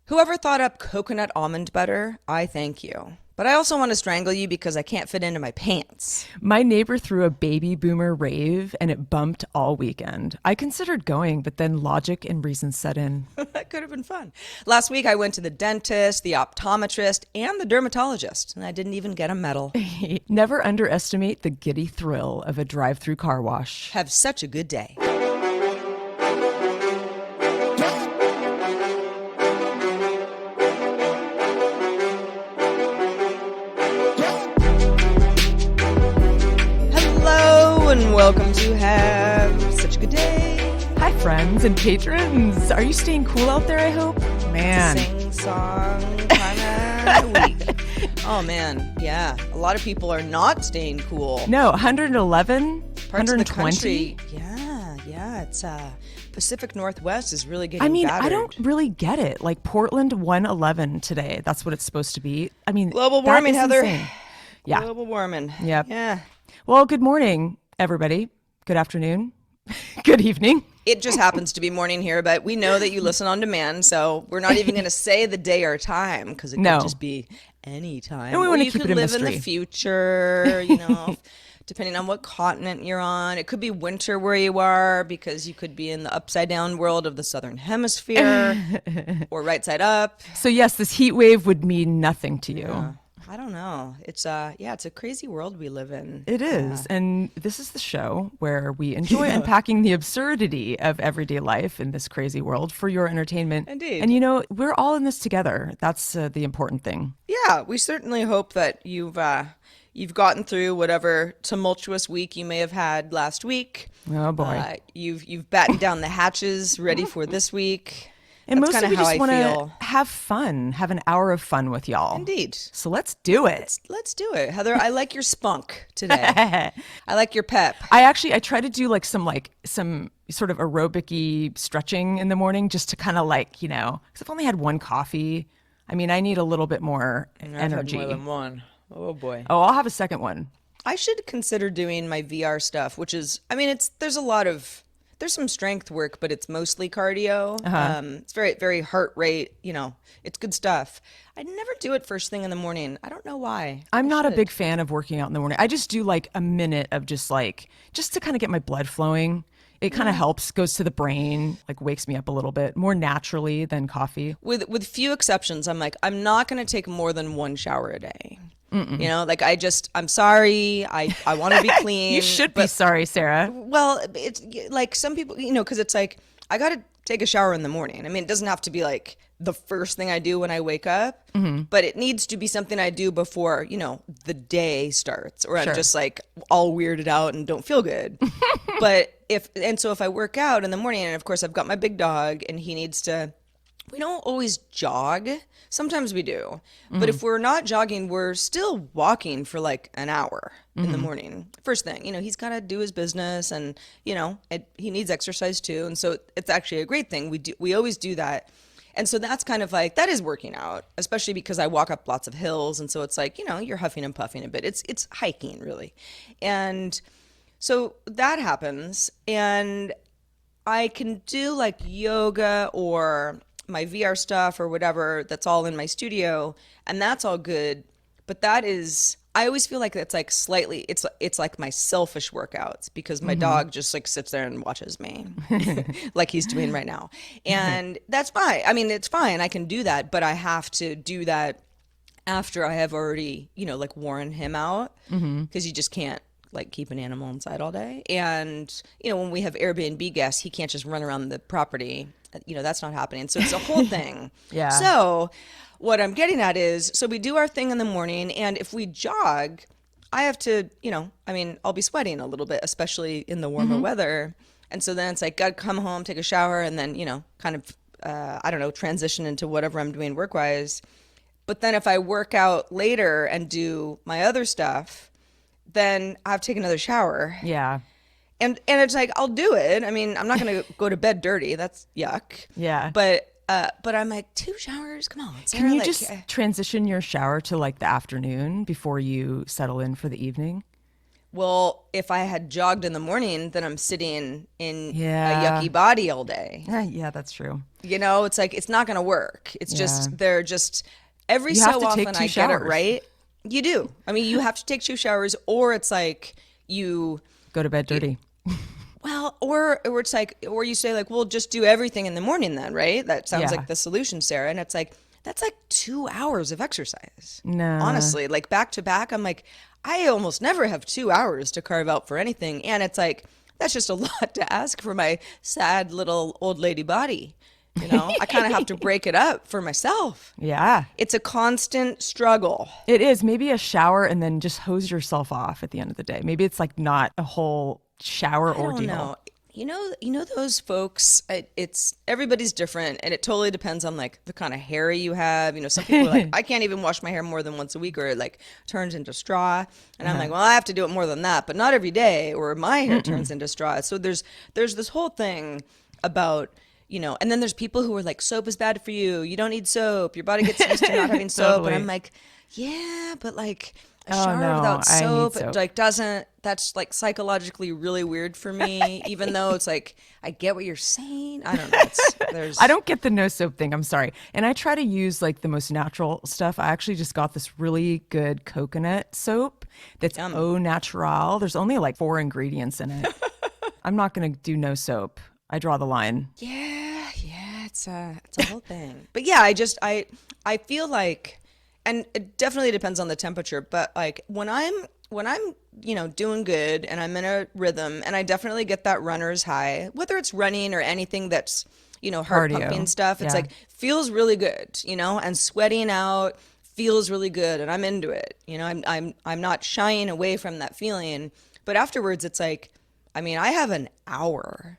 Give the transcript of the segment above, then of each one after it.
Whoever thought up coconut almond butter, I thank you. But I also want to strangle you because I can't fit into my pants. My neighbor threw a baby boomer rave and it bumped all weekend. I considered going, but then logic and reason set in. That could have been fun. Last week I went to the dentist, the optometrist, and the dermatologist, and I didn't even get a medal. Never underestimate the giddy thrill of a drive-through car wash. Have such a good day. And welcome to Have Such a Good Day. Hi, friends and patrons. Are you staying cool out there, I hope? Man. Sing song time of the week. Oh, man. Yeah. A lot of people are not staying cool. No, 111? Parts 120? of the country. Yeah. It's Pacific Northwest is really getting battered. I don't really get it. Like Portland 111 today. That's what it's supposed to be. I mean, global warming, Heather. Insane. Yeah. Global warming. Yep. Yeah. Well, good morning, everybody. Good afternoon. Good evening. It just happens to be morning here, but we know that you listen on demand, so we're not even going to say the day or time because it could just be any time. And we want to keep it a live mystery. In the future, depending on what continent you're on. It could be winter where you are because you could be in the upside down world of the southern hemisphere or right side up. So yes, this heat wave would mean nothing to you. Yeah. I don't know. It's it's a crazy world we live in. It is. And this is the show where we enjoy unpacking the absurdity of everyday life in this crazy world for your entertainment. Indeed. And we're all in this together. That's the important thing. Yeah, we certainly hope that you've gotten through whatever tumultuous week you may have had last week. Oh boy. You've battened down the hatches, ready for this week. And That's mostly we just want to have fun, have an hour of fun with y'all. Indeed. So let's do it. Let's do it. Heather, I like your spunk today. I like your pep. I try to do some sort of aerobic-y stretching in the morning just to kind of because I've only had one coffee. I mean, I need a little bit more energy. I've had more than one. Oh boy. Oh, I'll have a second one. I should consider doing my VR stuff, which is, there's some strength work, but it's mostly cardio. It's very, very heart rate. It's good stuff. I never do it first thing in the morning. I don't know why. I'm not a big fan of working out in the morning. I just do like a minute of just to kind of get my blood flowing. It kind of helps, goes to the brain, wakes me up a little bit more naturally than coffee. With few exceptions, I'm not going to take more than one shower a day. Mm-mm. I'm sorry. I want to be clean. You should be sorry, Sarah. Well, it's like some people, because it's like, I got to take a shower in the morning. I mean, it doesn't have to be like the first thing I do when I wake up, but it needs to be something I do before, the day starts, or I'm just all weirded out and don't feel good. So if I work out in the morning, and of course I've got my big dog and he needs to, we don't always jog. Sometimes we do. But if we're not jogging, we're still walking for an hour in the morning. First thing, he's got to do his business and, he needs exercise too. And so it's actually a great thing. We always do that. And so that's kind of that is working out, especially because I walk up lots of hills. And so it's you're huffing and puffing a bit. It's hiking really. And so that happens. And I can do yoga or my VR stuff or whatever that's all in my studio, and that's all good. But I always feel like that's slightly, it's like my selfish workouts because my dog just sits there and watches me like he's doing right now. And that's fine. I mean, it's fine. I can do that, but I have to do that after I have already, worn him out because you just can't keep an animal inside all day. And, when we have Airbnb guests, he can't just run around the property. That's not happening. So it's a whole thing. Yeah. So what I'm getting at is, so we do our thing in the morning, and if we jog, I have to, I'll be sweating a little bit, especially in the warmer weather. And so then it's gotta come home, take a shower, and then, kind of, transition into whatever I'm doing work-wise. But then if I work out later and do my other stuff, then I have to take another shower. Yeah. And it's I'll do it. I mean, I'm not going to go to bed dirty. That's yuck. Yeah. But I'm 2 showers? Come on, Sarah. Can you just transition your shower to the afternoon before you settle in for the evening? Well, if I had jogged in the morning, then I'm sitting in a Yeah. yucky body all day. Yeah, that's true. You know, it's like it's not going to work. It's Yeah. just they're just every You have so to take often two I get it showers. right. You do. I mean, you have to take 2 showers, or it's like you Go to bed dirty. well, or it's like, or you say like, well, just do everything in the morning then, right? That sounds Yeah. like the solution, Sarah. And it's like that's like 2 hours of exercise. Nah. Honestly, like back to back, I'm like, I almost never have 2 hours to carve out for anything, and it's like that's just a lot to ask for my sad little old lady body. You know, I kind of have to break it up for myself. Yeah. It's a constant struggle. It is. Maybe a shower and then just hose yourself off at the end of the day. Maybe it's like not a whole shower I don't ordeal. know. You know those folks. It's everybody's different, and it totally depends on like the kind of hair you have. You know, some people are like, I can't even wash my hair more than once a week, or it like turns into straw. And I'm like, well, I have to do it more than that, but not every day, or my hair turns into straw. So there's this whole thing about. You know, and then there's people who are like, soap is bad for you. You don't need soap. Your body gets used to not having soap. And Totally. I'm like, yeah, but like a Oh shower no, without I need soap, soap. like doesn't, that's like psychologically really weird for me, even though it's like, I get what you're saying. I don't know. There's, I don't get the no soap thing. I'm sorry. And I try to use like the most natural stuff. I actually just got this really good coconut soap that's au natural. There's only like 4 ingredients in it. I'm not going to do no soap. I draw the line. yeah, it's a whole thing. But yeah, I feel like, and it definitely depends on the temperature, but like when I'm doing good and I'm in a rhythm and I definitely get that runner's high, whether it's running or anything that's heart Cardio. pumping stuff, it's Yeah. like feels really good, and sweating out feels really good and I'm into it. I'm not shying away from that feeling, but afterwards it's like, I mean, I have an hour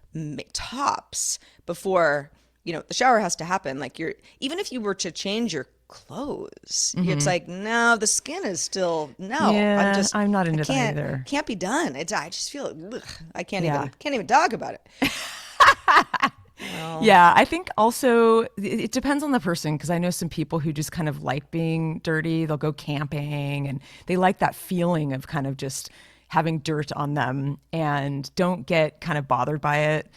tops before, the shower has to happen. Like even if you were to change your clothes, it's like, no, the skin is still, no, Yeah, I'm not I into that can't, either. can't be done. I just feel, ugh, I can't Yeah. even talk about it. Yeah, I think also it depends on the person because I know some people who just kind of like being dirty. They'll go camping and they like that feeling of kind of just having dirt on them and don't get kind of bothered by it.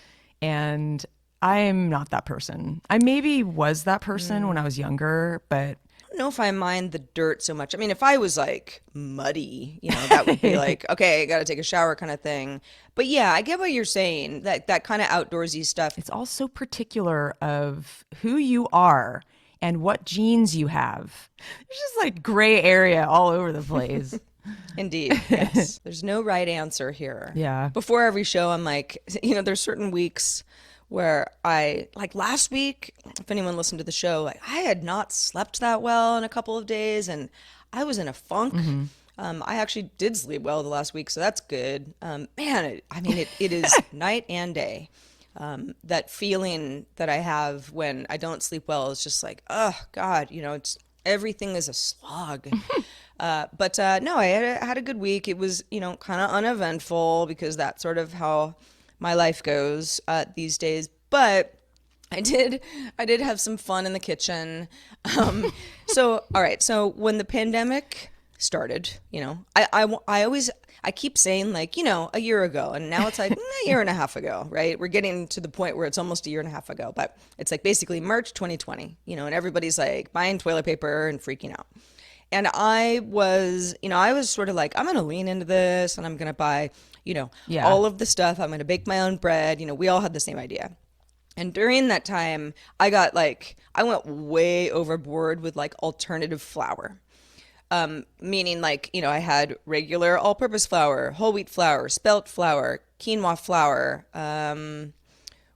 And I'm not that person. I maybe was that person when I was younger, but I don't know if I mind the dirt so much. I mean, if I was like muddy, that would be like, okay, I got to take a shower kind of thing. But yeah, I get what you're saying. That kind of outdoorsy stuff. it's all so particular of who you are and what genes you have. There's just like gray area all over the place. Indeed, yes. There's no right answer here. Yeah. Before every show, I'm like, there's certain weeks where like last week, if anyone listened to the show, like I had not slept that well in a couple of days and I was in a funk. I actually did sleep well the last week, so that's good. It is night and day. That feeling that I have when I don't sleep well is just like, oh God, it's everything is a slog. But no, I had a good week. It was, kind of uneventful because that's sort of how my life goes these days. But I did have some fun in the kitchen. So, all right. So when the pandemic started, I keep saying like, a year ago, and now it's like a year and a half ago, right? We're getting to the point where it's almost a year and a half ago, but it's like basically March 2020, and everybody's like buying toilet paper and freaking out. And I was sort of like, I'm going to lean into this and I'm going to buy, Yeah. all of the stuff. I'm going to bake my own bread. We all had the same idea. And during that time, I went way overboard with like alternative flour. Meaning like, I had regular all-purpose flour, whole wheat flour, spelt flour, quinoa flour.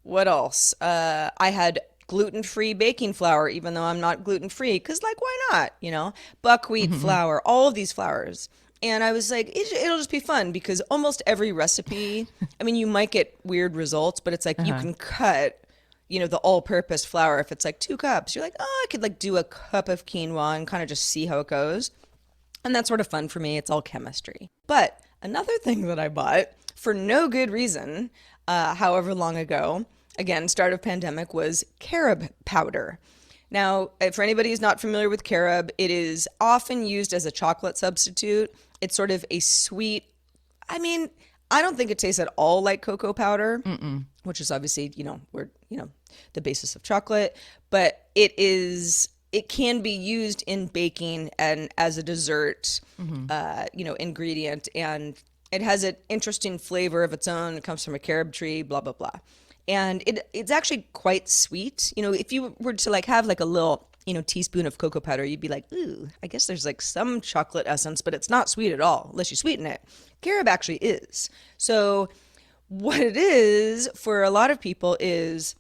What else? I had gluten-free baking flour, even though I'm not gluten-free, because like, why not? Buckwheat flour, all of these flours. And I was like, it'll just be fun because almost every recipe, I mean, you might get weird results, but it's like you can cut, the all-purpose flour. If it's like 2 cups, you're like, oh, I could like do a cup of quinoa and kind of just see how it goes. And that's sort of fun for me. It's all chemistry. But another thing that I bought for no good reason, however long ago, again, start of pandemic, was carob powder. Now, for anybody who's not familiar with carob, it is often used as a chocolate substitute. It's sort of a sweet, I mean, I don't think it tastes at all like cocoa powder, which is obviously, the basis of chocolate, but it can be used in baking and as a dessert, ingredient, and it has an interesting flavor of its own. It comes from a carob tree, blah, blah, blah. And it's actually quite sweet. If you were to like have like a little, teaspoon of cocoa powder, you'd be like, ooh, I guess there's like some chocolate essence, but it's not sweet at all unless you sweeten it. Carob actually is. So what it is for a lot of people is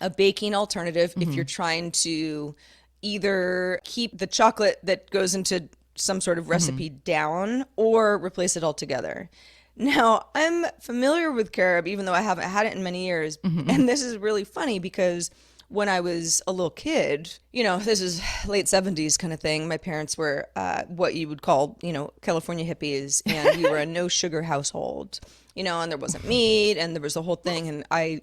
a baking alternative if you're trying to either keep the chocolate that goes into some sort of recipe down or replace it altogether. Now, I'm familiar with carob, even though I haven't had it in many years. And this is really funny because when I was a little kid, this is late 70s kind of thing. My parents were what you would call, California hippies, and we were a no sugar household, and there wasn't meat, and there was the whole thing. And I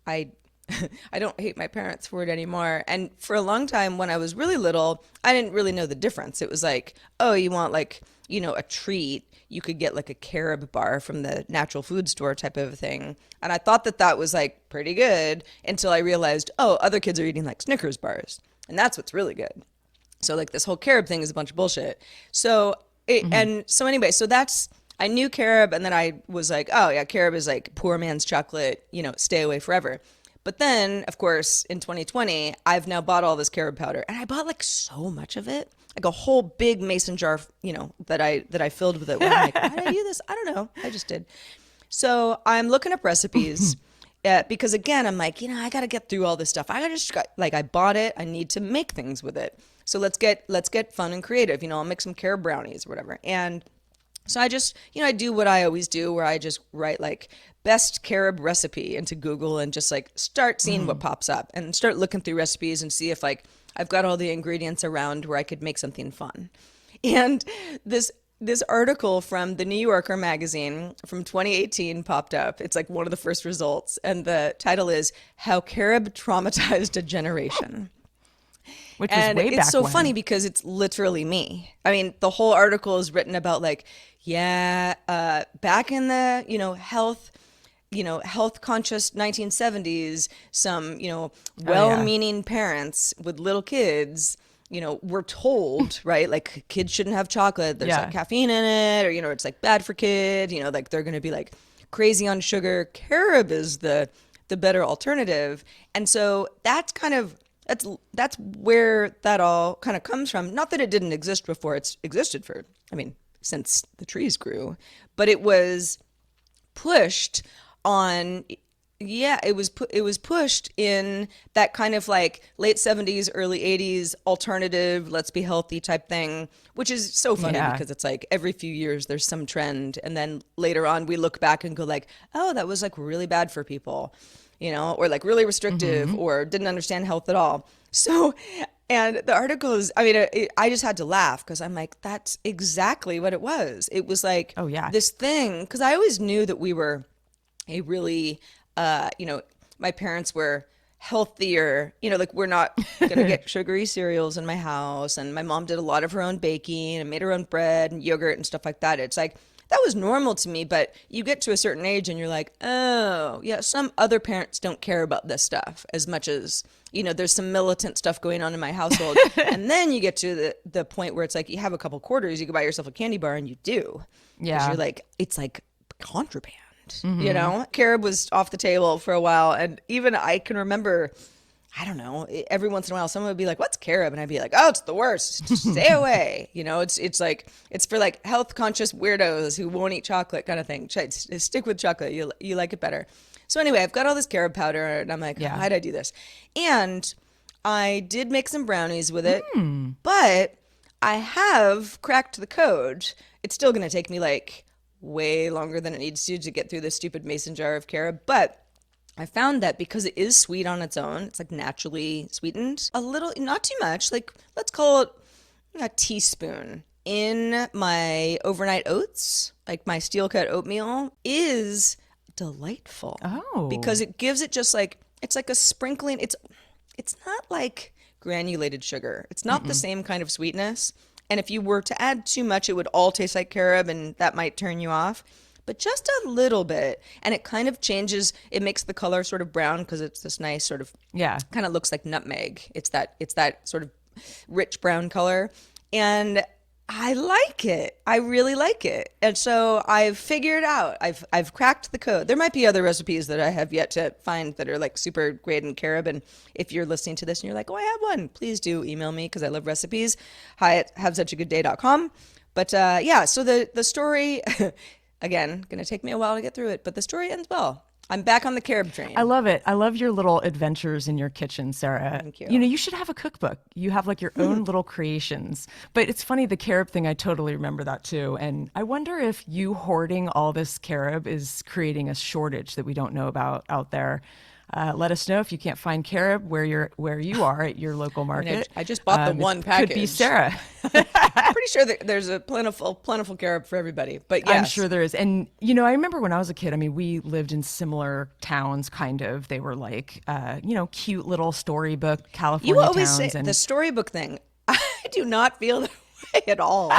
I don't hate my parents for it anymore. And for a long time when I was really little, I didn't really know the difference. It was like, oh, you want like, a treat. You could get like a carob bar from the natural food store type of a thing. And I thought that was like pretty good until I realized, oh, other kids are eating like Snickers bars. And that's what's really good. So like this whole carob thing is a bunch of bullshit. So, anyway, so I knew carob, and then I was like, oh yeah, carob is like poor man's chocolate, stay away forever. But then, of course, in 2020, I've now bought all this carob powder, and I bought like so much of it, like a whole big mason jar, that I filled with it. Where I'm like, why did I do this? I don't know. I just did. So I'm looking up recipes because again, I'm like, I got to get through all this stuff. I bought it. I need to make things with it. So let's get fun and creative. I'll make some carob brownies or whatever. And so I just, I do what I always do, where I just write like best carob recipe into Google and just like start seeing what pops up and start looking through recipes and see if like I've got all the ingredients around where I could make something fun. And this article from the New Yorker magazine from 2018 popped up. It's like one of the first results. And the title is How Carob Traumatized a Generation. Which was way back it's so when. funny because it's literally me. I mean, the whole article is written about like, back in the, health conscious 1970s, some, well-meaning parents with little kids, were told, right? Like kids shouldn't have chocolate. There's like caffeine in it, or, it's like bad for kids, like they're going to be like crazy on sugar. Carob is the better alternative. And so that's where that all kind of comes from. Not that it didn't exist before. It's existed since the trees grew, but it was pushed on. Yeah, it was pushed in that kind of like late 70s, early 80s alternative, let's be healthy type thing, which is so funny because it's like every few years there's some trend. And then later on we look back and go like, oh, that was like really bad for people, or like really restrictive or didn't understand health at all. So, and the article is, I just had to laugh because I'm like, that's exactly what it was. It was like, oh yeah, this thing, because I always knew that we were a really, my parents were healthier, like we're not going to get sugary cereals in my house. And my mom did a lot of her own baking and made her own bread and yogurt and stuff like that. It's like, that was normal to me, but you get to a certain age and you're like, oh, yeah, some other parents don't care about this stuff as much as, there's some militant stuff going on in my household. And then you get to the point where it's like, you have a couple quarters, you can buy yourself a candy bar, and you do. Yeah. 'Cause you're like, it's like contraband, Carob was off the table for a while. And even I can remember, I don't know, every once in a while someone would be like, what's carob? And I'd be like, oh, it's the worst. Just stay away. It's like, it's for like health conscious weirdos who won't eat chocolate kind of thing. Stick with chocolate. You like it better. So anyway, I've got all this carob powder and I'm like, why did I do this? And I did make some brownies with it, but I have cracked the code. It's still going to take me like way longer than it needs to get through this stupid mason jar of carob. But I found that because it is sweet on its own, it's like naturally sweetened, a little, not too much, like let's call it a teaspoon in my overnight oats, like my steel cut oatmeal, is delightful. Oh. Because it gives it just like, it's like a sprinkling. It's not like granulated sugar. It's not the same kind of sweetness. And if you were to add too much, it would all taste like carob and that might turn you off. but just a little bit. And it kind of changes, it makes the color sort of brown because it's this nice sort of, Yeah. kind of looks like nutmeg. It's that sort of rich brown color. And I like it. I really like it. And so I've figured out, I've cracked the code. There might be other recipes that I have yet to find that are like super great in carob. And if you're listening to this and you're like, oh, I have one, please do email me because I love recipes. Hi at havesuchagoodday.com. But yeah, so the story, again, going to take me a while to get through it, but the story ends well. I'm back on the carob train. I love it. I love your little adventures in your kitchen, Sarah. Thank you. You know, you should have a cookbook. You have like your own little creations. But it's funny, the carob thing, I totally remember that too. And I wonder if you hoarding all this carob is creating a shortage that we don't know about out there. Let us know if you can't find carob where you are at your local market. I just bought the one package. Could be Sarah. I'm pretty sure that there's a plentiful carob for everybody. But yes. I'm sure there is. And, you know, I remember when I was a kid, I mean, we lived in similar towns, kind of. They were like, cute little storybook California You always towns. say the storybook thing. I do not feel that way at all.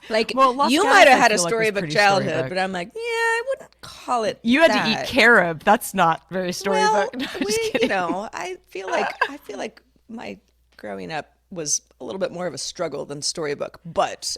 Like, Well, Los you Gatos, might have I had a feel like, was storybook pretty childhood, storybook. but I'm like, yeah, I wouldn't call it You had that. to eat carob. That's not very storybook. Well, No, I'm just kidding. I feel like my growing up was a little bit more of a struggle than storybook. But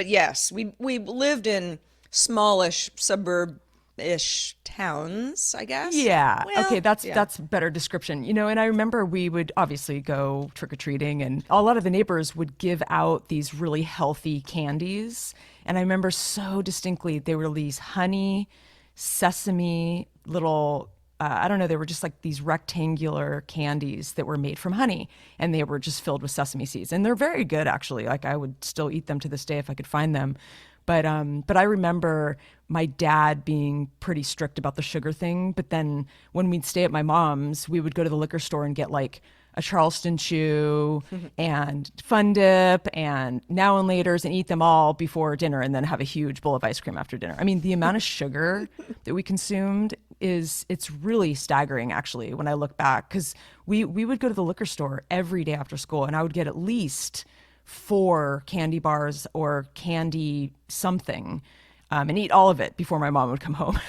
yes, we lived in smallish suburb-ish towns, I guess. Yeah. Well, Okay. That's yeah. a better description. You know, and I remember we would obviously go trick or treating, and a lot of the neighbors would give out these really healthy candies. And I remember so distinctly they were these honey, sesame little. I don't know. They were just like these rectangular candies that were made from honey, and they were just filled with sesame seeds. And they're very good, actually. Like I would still eat them to this day if I could find them. But I remember my dad being pretty strict about the sugar thing. But then when we'd stay at my mom's, we would go to the liquor store and get like a Charleston chew and Fun Dip and Now and Laters and eat them all before dinner and then have a huge bowl of ice cream after dinner. I mean, the amount of sugar that we consumed it's really staggering, actually, when I look back, because we would go to the liquor store every day after school and I would get at least 4 candy bars or candy something, and eat all of it before my mom would come home.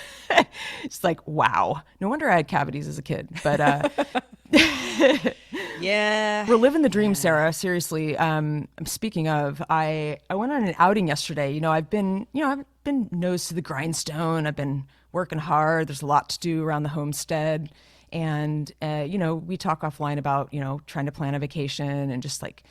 It's like, wow, no wonder I had cavities as a kid. But Yeah. we're living the dream, Sarah. Seriously. Speaking of, I went on an outing yesterday. I've been nose to the grindstone. I've been working hard. There's a lot to do around the homestead. And, we talk offline about, trying to plan a vacation and just like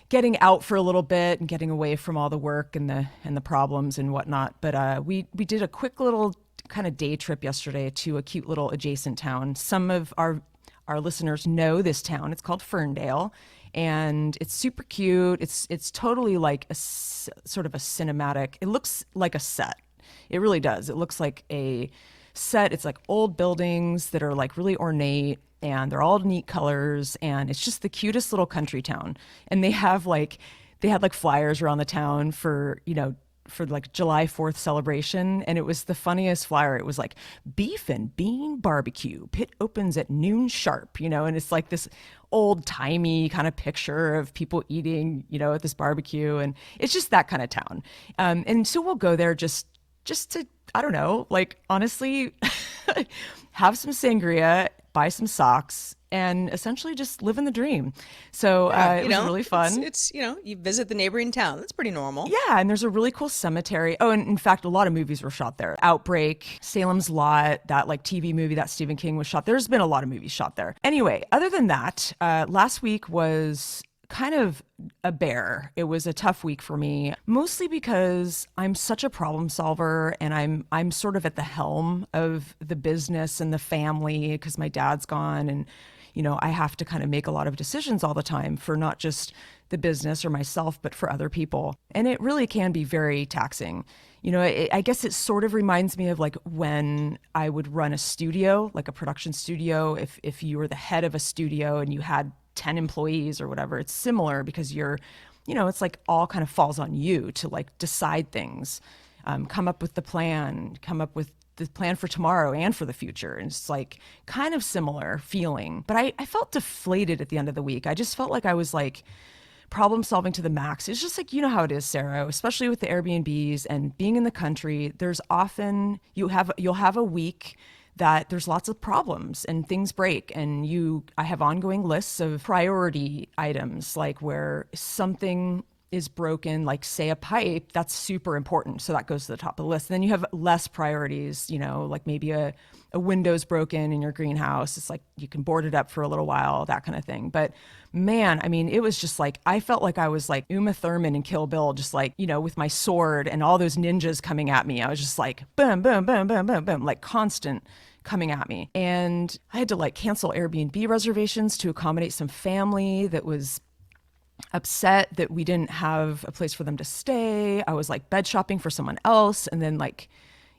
getting out for a little bit and getting away from all the work and the problems and whatnot. But we did a quick little kind of day trip yesterday to a cute little adjacent town. Some of our listeners know this town. It's called Ferndale, and it's super cute. It's totally like sort of a cinematic. It looks like a set. It really does. It looks like a set. It's like old buildings that are like really ornate, and they're all neat colors, and it's just the cutest little country town. And they had like flyers around the town for like July 4th celebration. And it was the funniest flyer. It was like beef and bean barbecue. Pit opens at noon sharp, and it's like this old timey kind of picture of people eating, at this barbecue. And it's just that kind of town. And so we'll go there just to, I don't know, like honestly, have some sangria, buy some socks, and essentially just living the dream. So it was really fun. It's you visit the neighboring town. That's pretty normal. Yeah, and there's a really cool cemetery. Oh, and in fact, a lot of movies were shot there. Outbreak, Salem's Lot, that like TV movie that Stephen King was shot. There's been a lot of movies shot there. Anyway, other than that, last week was kind of a bear. It was a tough week for me, mostly because I'm such a problem solver and I'm sort of at the helm of the business and the family because my dad's gone, and I have to kind of make a lot of decisions all the time for not just the business or myself, but for other people. And it really can be very taxing. I guess it sort of reminds me of like when I would run a studio, like a production studio. If you were the head of a studio and you had 10 employees or whatever, it's similar because it's like all kind of falls on you to like decide things, come up with the plan, come up with the plan for tomorrow and for the future. And it's like kind of similar feeling, but I felt deflated at the end of the week. I just felt like I was like problem solving to the max. It's just like, you know how it is, Sarah, especially with the Airbnbs and being in the country. There's often you'll have a week that there's lots of problems and things break, and I have ongoing lists of priority items, like where something is broken, like say a pipe, that's super important. So that goes to the top of the list. And then you have less priorities, like maybe a window's broken in your greenhouse. It's like you can board it up for a little while, that kind of thing. But man, I mean, it was just like, I felt like I was like Uma Thurman in Kill Bill, just like, with my sword and all those ninjas coming at me. I was just like, boom, boom, boom, boom, boom, boom, like constant coming at me. And I had to like cancel Airbnb reservations to accommodate some family that was upset that we didn't have a place for them to stay. I was like bed shopping for someone else, and then like,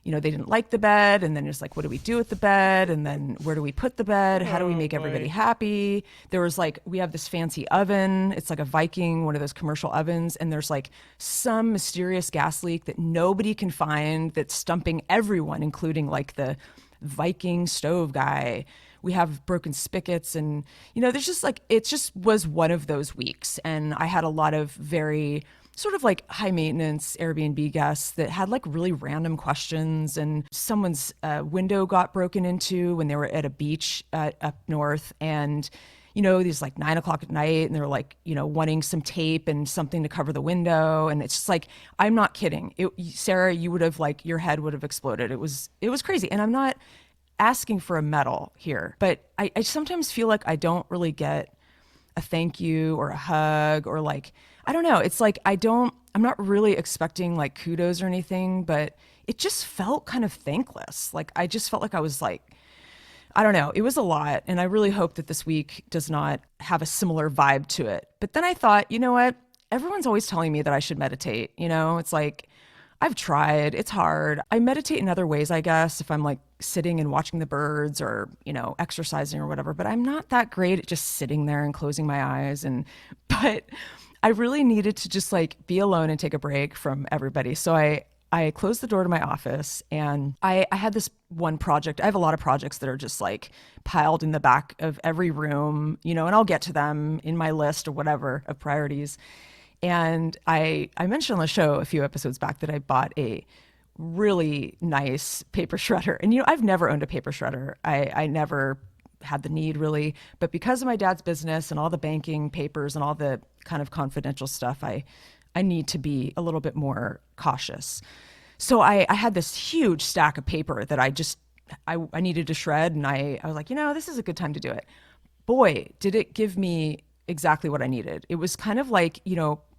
they didn't like the bed, and then it's like, what do we do with the bed, and then where do we put the bed, how do we make everybody happy? There was like, we have this fancy oven, it's like a Viking, one of those commercial ovens, and there's like some mysterious gas leak that nobody can find that's stumping everyone, including like the Viking stove guy. We have broken spigots, and there's just like, it just was one of those weeks. And I had a lot of very sort of like high maintenance Airbnb guests that had like really random questions, and someone's window got broken into when they were at a beach up north, and these like 9 o'clock at night, and they're like, wanting some tape and something to cover the window. And it's just like, I'm not kidding. Sarah, you would have like, your head would have exploded. It was crazy. And I'm not asking for a medal here, but I sometimes feel like I don't really get a thank you or a hug, or like, I don't know. It's like, I'm not really expecting like kudos or anything, but it just felt kind of thankless. Like, I just felt like I was like, I don't know. It was a lot. And I really hope that this week does not have a similar vibe to it. But then I thought, you know what? Everyone's always telling me that I should meditate. It's like, I've tried. It's hard. I meditate in other ways, I guess, if I'm like sitting and watching the birds, or, exercising or whatever. But I'm not that great at just sitting there and closing my eyes. But I really needed to just like be alone and take a break from everybody. So I closed the door to my office, and I had this one project. I have a lot of projects that are just like piled in the back of every room, and I'll get to them in my list or whatever of priorities. And I mentioned on the show a few episodes back that I bought a really nice paper shredder. And, I've never owned a paper shredder. I never had the need really, but because of my dad's business and all the banking papers and all the kind of confidential stuff, I need to be a little bit more cautious. So I had this huge stack of paper that I needed to shred. And I was like, this is a good time to do it. Boy, did it give me exactly what I needed. It was kind of like,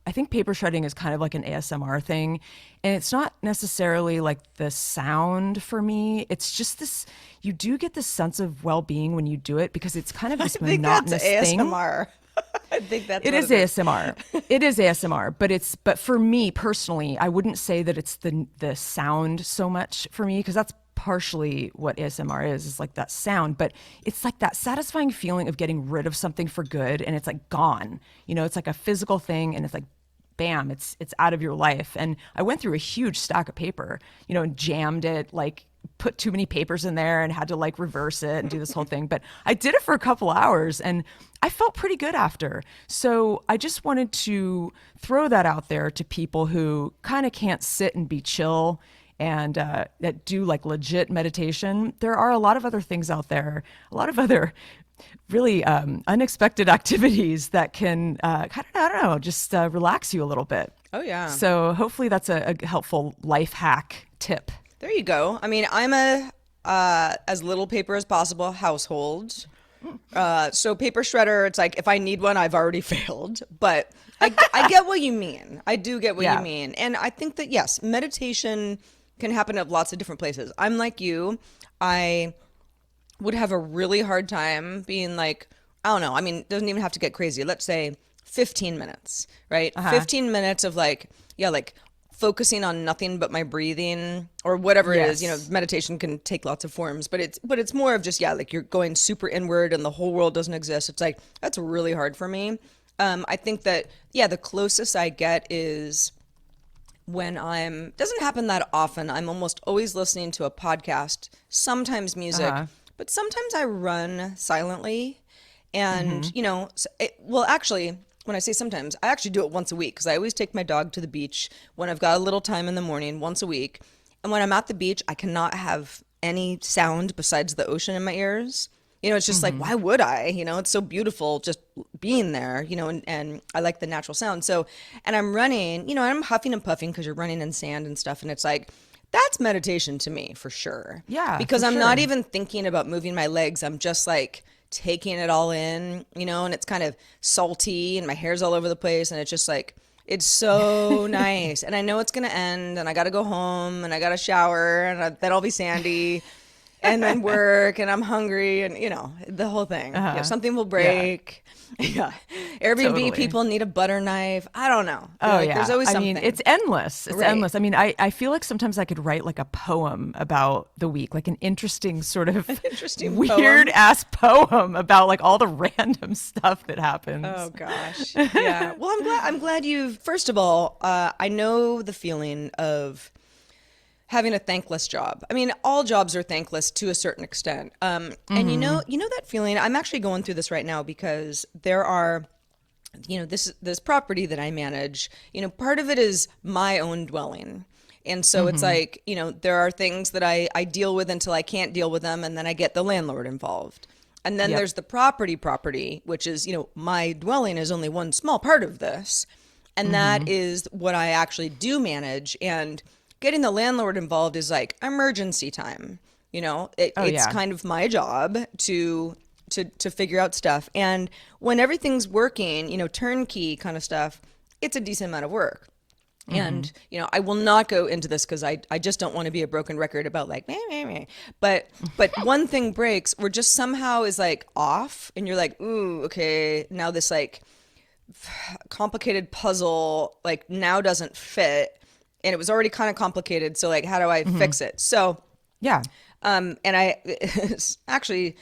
I think paper shredding is kind of like an ASMR thing. And it's not necessarily like the sound for me. It's just this, you do get this sense of well-being when you do it, because it's kind of this monotonous thing. ASMR. I think that's it is ASMR. It is ASMR, but for me personally, I wouldn't say that it's the sound so much for me, because that's partially what ASMR is like that sound, but it's like that satisfying feeling of getting rid of something for good, and it's like gone. It's like a physical thing, and it's like, bam, it's out of your life. And I went through a huge stack of paper, and jammed it, like put too many papers in there and had to like reverse it and do this whole thing. But I did it for a couple hours, and I felt pretty good after. So I just wanted to throw that out there to people who kind of can't sit and be chill and that do like legit meditation. There are a lot of other things out there, a lot of other really unexpected activities that can kind of, I don't know, just relax you a little bit. Oh, yeah. So hopefully that's a helpful life hack tip. There you go. I mean, I'm a as little paper as possible household. So paper shredder, it's like if I need one, I've already failed. But I get what you mean. I do get what you mean. And I think that, yes, meditation can happen at lots of different places. I'm like you. I would have a really hard time being like, I don't know. I mean, it doesn't even have to get crazy. Let's say 15 minutes, right? 15 minutes of like focusing on nothing but my breathing or whatever it is. Meditation can take lots of forms, but it's more of just, like you're going super inward and the whole world doesn't exist. It's like, that's really hard for me. I think that, the closest I get is when doesn't happen that often. I'm almost always listening to a podcast, sometimes music, but sometimes I run silently. And, actually, when I say sometimes, I actually do it once a week because I always take my dog to the beach when I've got a little time in the morning once a week. And when I'm at the beach, I cannot have any sound besides the ocean in my ears. It's just like, why would I? It's so beautiful just being there, and I like the natural sound. So, and I'm running, and I'm huffing and puffing because you're running in sand and stuff. And it's like, that's meditation to me for sure. Yeah, Because for I'm not sure. even thinking about moving my legs. I'm just like taking it all in, and it's kind of salty and my hair's all over the place. And it's just like, it's so nice. And I know it's going to end and I got to go home and I got to shower and then I'll be sandy and then work and I'm hungry and the whole thing. Something will Yeah, break. Yeah. Airbnb totally. people need a butter knife. I don't know. Oh Like there's yeah. always I mean, something. it's endless. It's Right. endless. I mean, I feel like sometimes I could write like a poem about the week, like an interesting sort of Interesting weird poem. ass poem about like all the random stuff that Oh happens. gosh. Yeah. Well, I'm glad you've first of all, I know the feeling of having a thankless job. I mean, all jobs are thankless to a certain extent. And you know that feeling. I'm actually going through this right now because there are, this property that I manage. Part of it is my own dwelling. And so it's like, there are things that I deal with until I can't deal with them, and then I get the landlord involved. And then Yep. there's the property, which is, my dwelling is only one small part of this. And that is what I actually do manage. And getting the landlord involved is like emergency time. Oh It's yeah. kind of my job to figure out stuff. And when everything's working, turnkey kind of stuff, it's a decent amount of work. And, I will not go into this because I just don't want to be a broken record about like, meh, meh, meh. But one thing breaks or just somehow is like off and you're like, ooh, okay, now this like complicated puzzle like now doesn't fit. And it was already kind of complicated. So like, how do I fix it? So, Yeah. and it's actually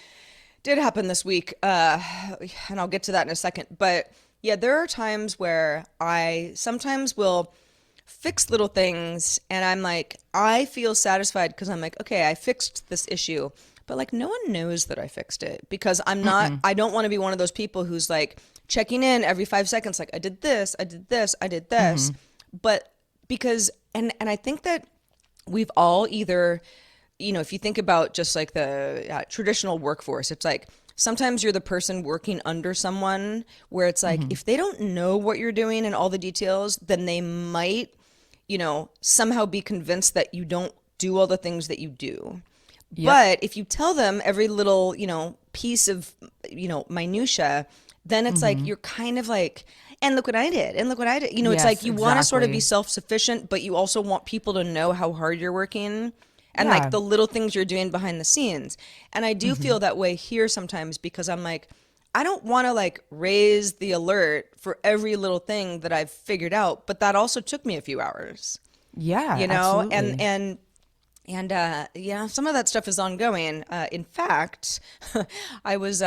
did happen this week, and I'll get to that in a second. But yeah, there are times where I sometimes will fix little things, and I'm like, I feel satisfied because I'm like, okay, I fixed this issue, but like no one knows that I fixed it because I'm not. I don't want to be one of those people who's like checking in every 5 seconds, like I did this, I did this, I did this, but because and I think that we've all either if you think about just like the traditional workforce, it's like sometimes you're the person working under someone where it's like if they don't know what you're doing and all the details, then they might, somehow be convinced that you don't do all the things that you do. Yep. But if you tell them every little, piece of, minutia, then it's like you're kind of like, and look what I did, and look what I did. It's like Yes, you want to sort of be exactly. self-sufficient, but you also want people to know how hard you're working and like Yeah. the little things you're doing behind the scenes. And I do feel that way here sometimes because I'm like, I don't want to like raise the alert for every little thing that I've figured out, but that also took me a few hours, Yeah, and absolutely. yeah, some of that stuff is ongoing. In fact, I was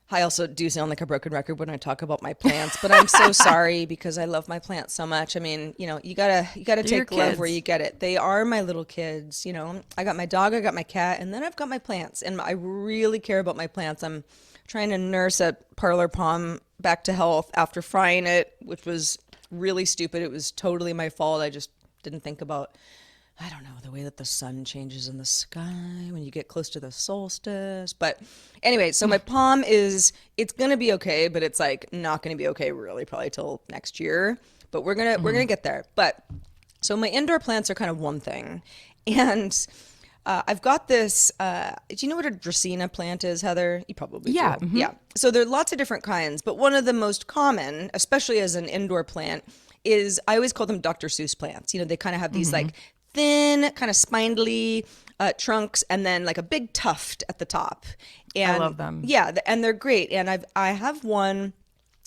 I also do sound like a broken record when I talk about my plants, but I'm so sorry because I love my plants so much. I mean, you gotta They're your take love where you kids. get it. They are my little kids. I got my dog, I got my cat, and then I've got my plants, and I really care about my plants. I'm trying to nurse a parlor palm back to health after frying it, which was really stupid. It was totally my fault. I just didn't think about I don't know, the way that the sun changes in the sky when you get close to the solstice. But anyway, so my palm it's gonna be okay, but it's like not gonna be okay really probably till next year. But we're gonna get there. But so my indoor plants are kind of one thing. And I've got this. Do you know what a Dracaena plant is, Heather? You probably Yeah. do. Yeah. So there are lots of different kinds, but one of the most common, especially as an indoor plant, is I always call them Dr. Seuss plants. They kind of have these like thin, kind of spindly trunks, and then like a big tuft at the top. I And love them. yeah, and they're great. And I have one.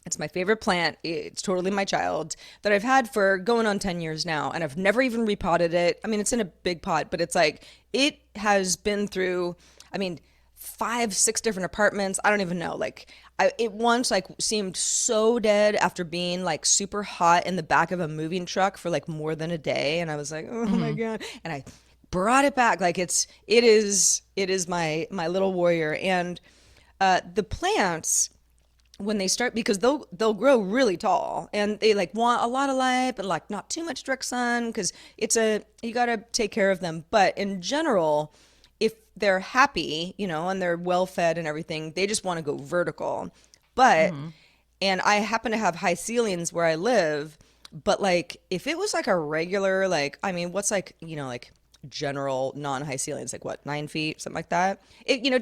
It's my favorite plant. It's totally my child that I've had for going on 10 years now. And I've never even repotted it. I mean, it's in a big pot, but it's like, it has been through, I mean, 5, 6 different apartments. I don't even know. Like, it once like seemed so dead after being like super hot in the back of a moving truck for like more than a day. And I was like, oh my God. And I brought it back. Like it is my little warrior. And the plants, when they start, because they'll grow really tall and they like want a lot of light but like not too much direct sun, because you got to take care of them. But in general, if they're happy, and they're well fed and everything, they just want to go vertical. But and I happen to have high ceilings where I live, but like if it was like a regular, like, I mean, what's like, like general non-high ceilings, like what, 9 feet, something like that,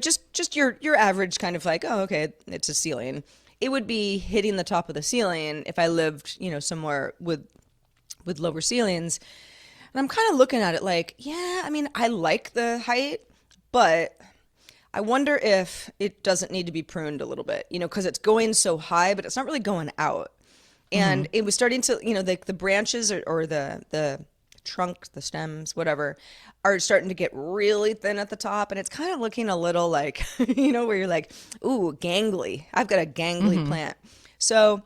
just your average kind of like, oh, okay, it's a ceiling. It would be hitting the top of the ceiling if I lived, somewhere with lower ceilings. And I'm kind of looking at it like, yeah, I mean, I like the height, but I wonder if it doesn't need to be pruned a little bit, because it's going so high, but it's not really going out. And it was starting to, like the branches or the trunk, the stems, whatever, are starting to get really thin at the top. And it's kind of looking a little like, where you're like, ooh, gangly. I've got a gangly plant. So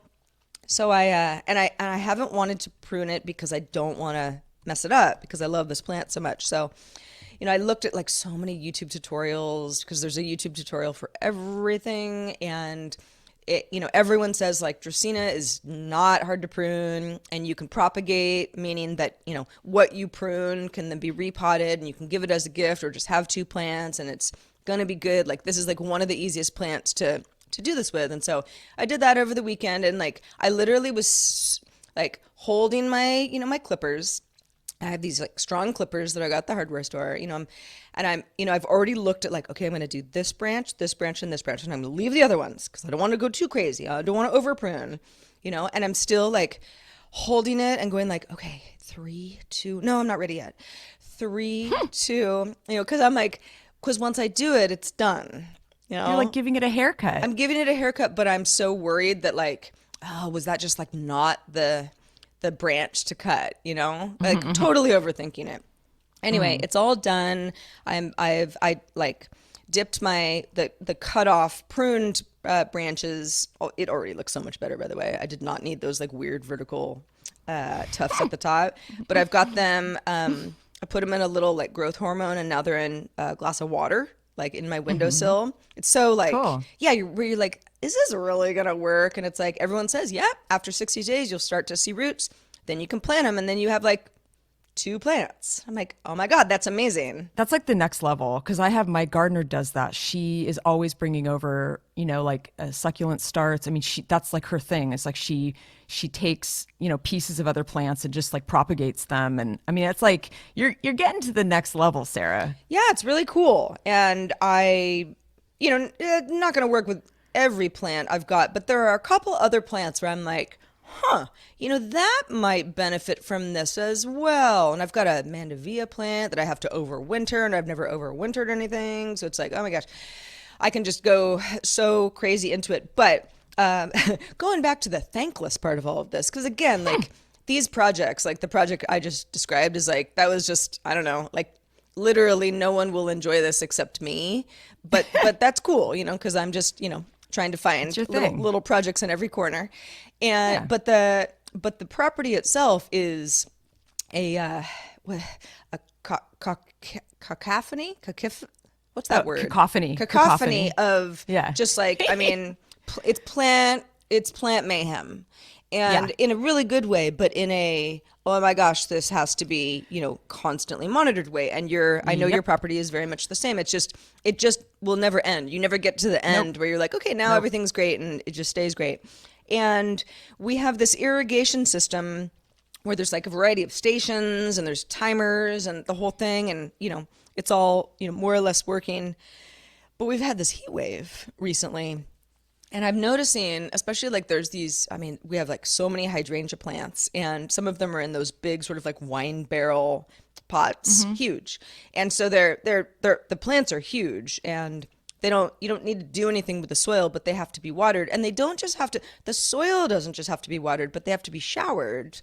I haven't wanted to prune it because I don't want to mess it up, because I love this plant so much. So, I looked at like so many YouTube tutorials, because there's a YouTube tutorial for everything. And everyone says like Dracaena is not hard to prune, and you can propagate, meaning that, what you prune can then be repotted and you can give it as a gift or just have 2 plants and it's going to be good. Like this is like one of the easiest plants to do this with. And so I did that over the weekend, and like I literally was like holding my, my clippers. I have these like strong clippers that I got at the hardware store, and I've already looked at like, okay, I'm going to do this branch, and this branch, and I'm going to leave the other ones because I don't want to go too crazy. I don't want to over prune, and I'm still like holding it and going like, okay, 3, 2, no, I'm not ready yet. 3, 2, because I'm like, because once I do it, it's done. You're like giving it a haircut. I'm giving it a haircut, but I'm so worried that like, oh, was that just like not the branch to cut, like totally overthinking it. Anyway, it's all done. I like dipped the cut off pruned branches. Oh, it already looks so much better, by the way. I did not need those like weird vertical tufts at the top, but I've got them. I put them in a little like growth hormone, and now they're in a glass of water, like in my windowsill. It's so like, cool. Yeah, you're like, is this really gonna work? And it's like everyone says, yeah, after 60 days you'll start to see roots. Then you can plant them, and then you have like 2 plants. I'm like, oh my God, that's amazing. That's like the next level, because I have my gardener does that. She is always bringing over, like succulent starts. I mean, that's like her thing. It's like she takes, pieces of other plants and just like propagates them. And I mean, it's like you're getting to the next level, Sarah. Yeah, it's really cool. And I, not going to work with every plant I've got, but there are a couple other plants where I'm like, that might benefit from this as well. And I've got a mandevilla plant that I have to overwinter, and I've never overwintered anything. So it's like, oh my gosh, I can just go so crazy into it. But going back to the thankless part of all of this, because again, like these projects, like the project I just described is like, that was just, I don't know, like literally no one will enjoy this except me. But that's cool, because I'm just, trying to find little projects in every corner. And but the property itself is a cacophony. What's that word? Cacophony of just like, I mean, it's plant mayhem, and in a really good way, but in a, oh my gosh, this has to be, constantly monitored way. And I know your property is very much the same. It just will never end. You never get to the end where you're like, okay, now everything's great, and it just stays great. And we have this irrigation system where there's like a variety of stations, and there's timers and the whole thing. And, it's all, more or less working. But we've had this heat wave recently. And I'm noticing, especially like there's these, I mean, we have like so many hydrangea plants, and some of them are in those big sort of like wine barrel pots, huge. And so the plants are huge, and you don't need to do anything with the soil, but they have to be watered. And they don't just have to, the soil doesn't just have to be watered, but they have to be showered,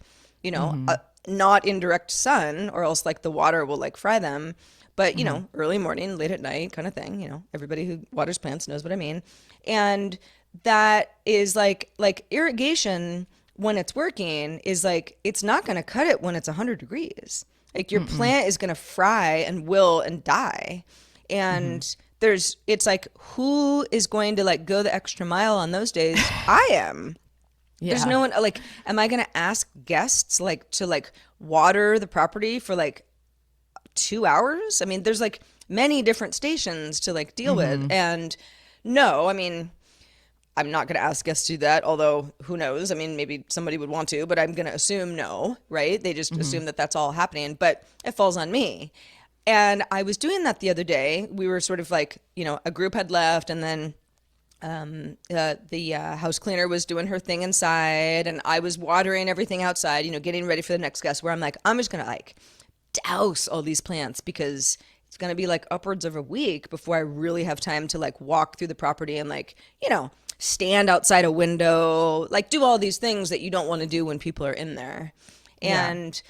not in direct sun, or else like the water will like fry them. But, early morning, late at night kind of thing, everybody who waters plants knows what I mean. And that is like irrigation, when it's working, is like, it's not going to cut it when it's 100 degrees. Like your plant is going to fry and will and die. And it's like, who is going to like go the extra mile on those days? I am. There's Yeah. no one like, am I going to ask guests like to like water the property for like 2 hours? I mean, there's like many different stations to like deal with. And no, I mean, I'm not going to ask guests to do that, although who knows? I mean, maybe somebody would want to, but I'm going to assume no, right? They just assume that that's all happening, but it falls on me. And I was doing that the other day. We were sort of like, a group had left, and then the house cleaner was doing her thing inside, and I was watering everything outside, getting ready for the next guest, where I'm like, I'm just going to like douse all these plants because it's going to be like upwards of a week before I really have time to like walk through the property and like, stand outside a window, like do all these things that you don't want to do when people are in there. Yeah. And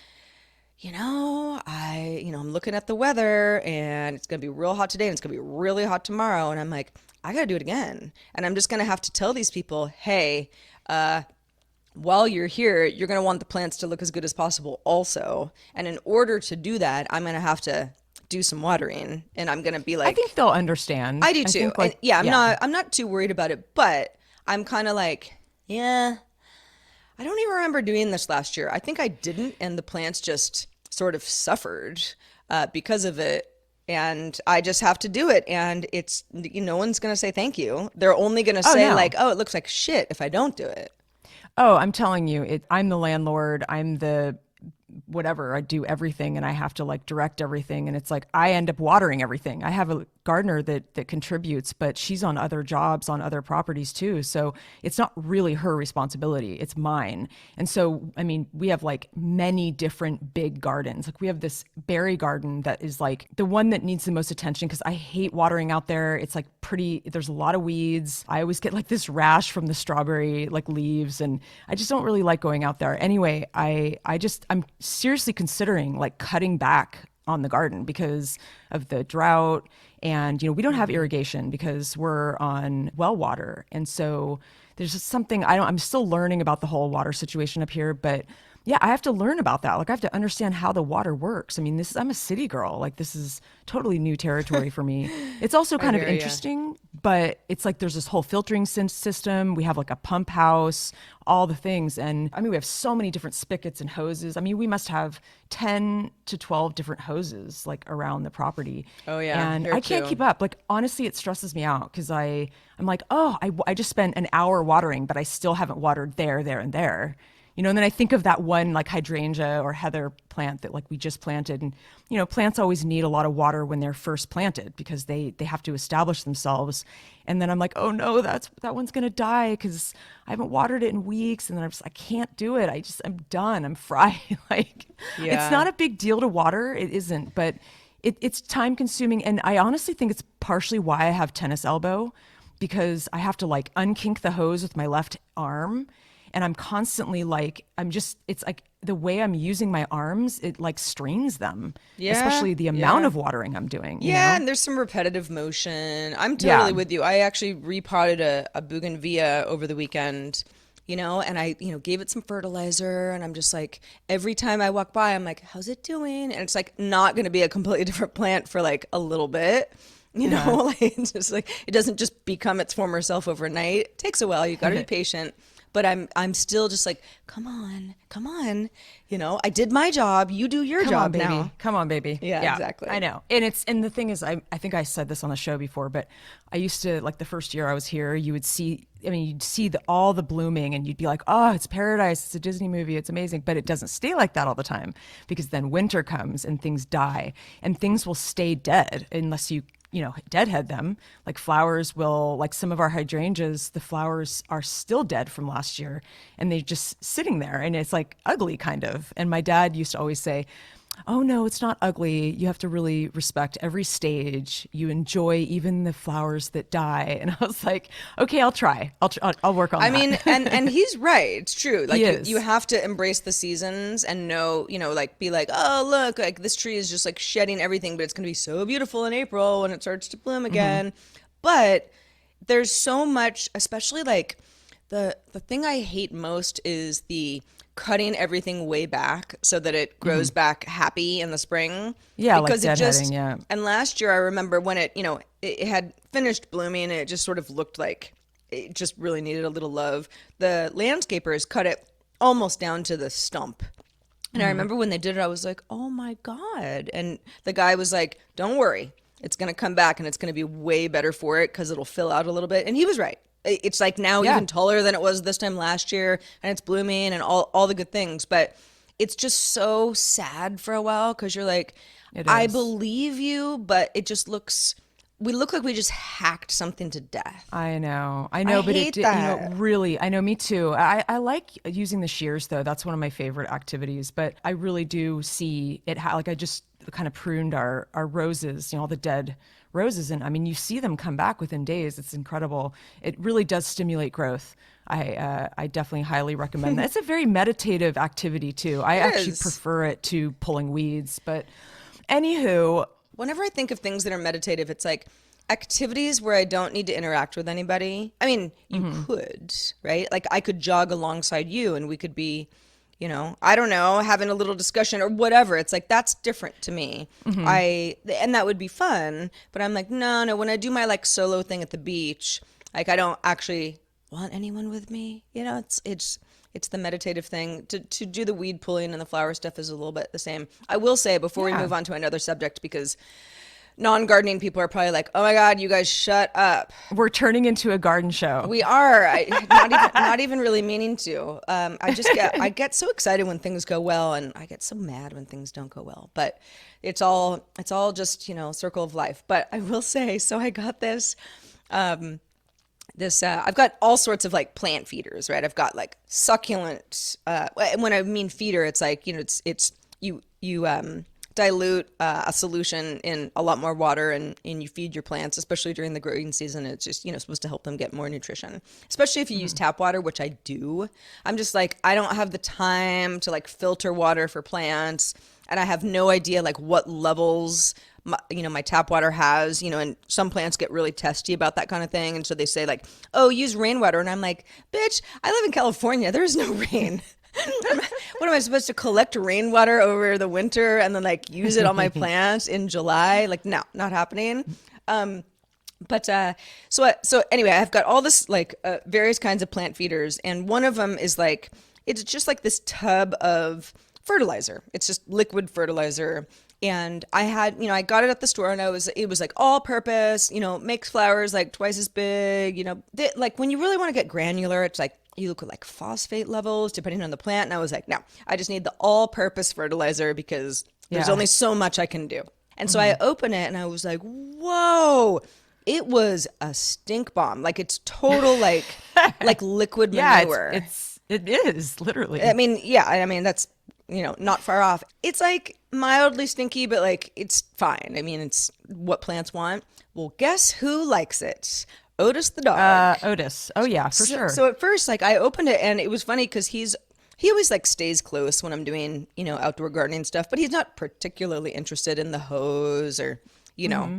I'm looking at the weather, and it's going to be real hot today and it's going to be really hot tomorrow. And I'm like, I got to do it again. And I'm just going to have to tell these people, hey, while you're here, you're going to want the plants to look as good as possible also. And in order to do that, I'm going to have to do some watering, and I'm going to be I like, think they'll understand. I do I too. think, like, And yeah, I'm not too worried about it, but I'm kind of like, yeah, I don't even remember doing this last year. I think I didn't, and the plants just sort of suffered because of it. And I just have to do it. And it's, no one's going to say thank you. They're only going to Oh, say, no. like, oh, it looks like shit if I don't do it. Oh, I'm telling you, I'm the landlord. I'm the whatever. I do everything, and I have to like direct everything. And it's like I end up watering everything. I have a gardener that contributes, but she's on other jobs on other properties too. So it's not really her responsibility. It's mine. And so, I mean, we have like many different big gardens. Like we have this berry garden that is like the one that needs the most attention because I hate watering out there. It's like there's a lot of weeds. I always get like this rash from the strawberry like leaves, and I just don't really like going out there. Anyway, I'm seriously considering like cutting back on the garden because of the drought. And, we don't have irrigation because we're on well water. And so there's just something I'm still learning about the whole water situation up here, but yeah, I have to learn about that. Like I have to understand how the water works. I mean, I'm a city girl. Like this is totally new territory for me. It's also kind of hear ya. interesting, but it's like there's this whole filtering system. We have like a pump house, all the things. And I mean, we have so many different spigots and hoses. I mean, we must have 10 to 12 different hoses like around the property. Oh, yeah, And here I can't too. keep up. Like honestly, it stresses me out because I'm like, oh, I just spent an hour watering, but I still haven't watered there, and there. And then I think of that one like hydrangea or heather plant that like we just planted. And, plants always need a lot of water when they're first planted because they have to establish themselves. And then I'm like, oh no, that one's going to die because I haven't watered it in weeks. And then I can't do it. I'm done. I'm fried. Like, it's Yeah. not a big deal to water. It isn't, but it's time consuming. And I honestly think it's partially why I have tennis elbow because I have to like unkink the hose with my left arm. And I'm constantly like, it's like the way I'm using my arms, it like strains them, Yeah, especially the amount yeah. of watering I'm doing, Yeah, and there's some repetitive motion. I'm Yeah. totally with you. I actually repotted a bougainvillea over the weekend, and I, gave it some fertilizer, and I'm just like, every time I walk by, I'm like, how's it doing? And it's like not going to be a completely different plant for like a little bit. Like it's just like it doesn't just become its former self overnight. It takes a while. You got to be patient. But I'm still just like, come on, come on. I did my job. You do your Come job on, baby. now. Come on, baby. Yeah, exactly. I know. And the thing is, I think I said this on the show before, but I used to, like the first year I was here, you'd see all the blooming and you'd be like, oh, it's paradise. It's a Disney movie. It's amazing. But it doesn't stay like that all the time because then winter comes and things die and things will stay dead unless you deadhead them. Like flowers will, like some of our hydrangeas, the flowers are still dead from last year and they're just sitting there and it's like ugly kind of. And my dad used to always say, oh no, it's not ugly. You have to really respect every stage. You enjoy even the flowers that die. And I was like, okay, I'll try. I'll work on I that. mean, and he's right. It's true. Like He you, is. you have to embrace the seasons and know, like be like, oh, look, like this tree is just like shedding everything, but it's going to be so beautiful in April when it starts to bloom again. But there's so much, especially like the thing I hate most is the cutting everything way back so that it grows back happy in the spring. Yeah, like Because it just, deadheading, yeah. and last year I remember when it, it had finished blooming and it just sort of looked like it just really needed a little love. The landscapers cut it almost down to the stump. And I remember when they did it, I was like, oh my God. And the guy was like, don't worry. It's going to come back and it's going to be way better for it because it'll fill out a little bit. And he was right. It's like now even taller than it was this time last year, and it's blooming and all the good things. But it's just so sad for a while because you're like, I believe you, but it just we look like we just hacked something to death. I know, but hate that. really, I know, me too. I like using the shears though. That's one of my favorite activities, but I really do see it, like I just kind of pruned our roses, all the dead roses. And I mean, you see them come back within days. It's incredible. It really does stimulate growth. I definitely highly recommend that. It's a very meditative activity too. I actually prefer it to pulling weeds, but anywho, whenever I think of things that are meditative, it's like activities where I don't need to interact with anybody. I mean, you could, right? Like I could jog alongside you and we could be, I don't know, having a little discussion or whatever. It's like, that's different to me. And that would be fun, but I'm like, no, when I do my like solo thing at the beach, like I don't actually want anyone with me. It's the meditative thing. To do the weed pulling and the flower stuff is a little bit the same. I will say before we move on to another subject, because non-gardening people are probably like, oh my God, you guys shut up. We're turning into a garden show. We are. Not even really meaning to. I get so excited when things go well, and I get so mad when things don't go well. But it's all just, circle of life. But I will say, so I got this. I've got all sorts of like plant feeders, right? I've got like succulent. When I mean feeder, it's like, you dilute a solution in a lot more water and you feed your plants, especially during the growing season. It's just, supposed to help them get more nutrition, especially if you use tap water, which I do. I'm just like, I don't have the time to like filter water for plants. And I have no idea like what levels my tap water has, and some plants get really testy about that kind of thing. And so they say like, oh, use rainwater. And I'm like, bitch, I live in California. There's no rain. What am I supposed to collect rainwater over the winter and then like use it on my plants in July? Like, no, not happening. So anyway, I've got all this like various kinds of plant feeders. And one of them is like, it's just like this tub of fertilizer. It's just liquid fertilizer. And I had, I got it at the store and it was like all purpose, makes flowers like twice as big, like when you really want to get granular, it's like you look at like phosphate levels depending on the plant. And I was like, no, I just need the all purpose fertilizer because there's only so much I can do. And so I open it and I was like, whoa, it was a stink bomb. Like it's total like liquid manure. It is literally. I mean, that's, not far off. It's like mildly stinky, but like it's fine. I mean, it's what plants want. Well, guess who likes it? Otis the dog. Otis. Oh yeah, for sure. So at first, like I opened it and it was funny because he always like stays close when I'm doing, outdoor gardening stuff, but he's not particularly interested in the hose or,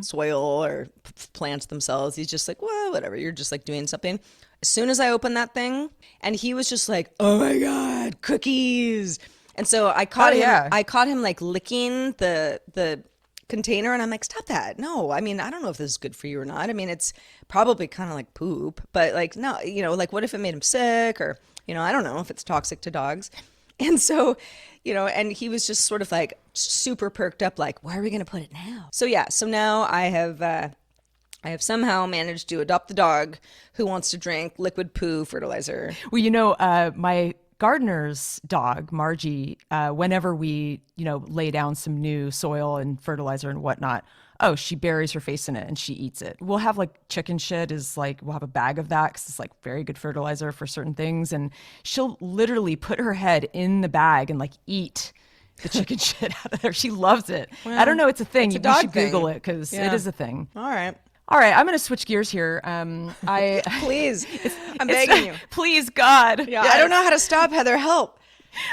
soil or plants themselves. He's just like, well, whatever. You're just like doing something. As soon as I opened that thing and he was just like, oh my God, cookies. And so I caught him like licking the container and I'm like, stop that. No, I mean, I don't know if this is good for you or not. I mean, it's probably kind of like poop, but like, no, like what if it made him sick or, I don't know if it's toxic to dogs. And so, and he was just sort of like super perked up, like, where are we going to put it now? So yeah, so now I have somehow managed to adopt the dog who wants to drink liquid poo fertilizer. Well, my gardener's dog, Margie, whenever we, lay down some new soil and fertilizer and whatnot, she buries her face in it and she eats it. We'll have like chicken shit we'll have a bag of that because it's like very good fertilizer for certain things. And she'll literally put her head in the bag and like eat the chicken shit out of there. She loves it. Well, I don't know. It's a thing. You should Google it because it is a thing. All right. I'm going to switch gears here. Please, I'm begging you. Please, God. Yeah, yes. I don't know how to stop, Heather. Help.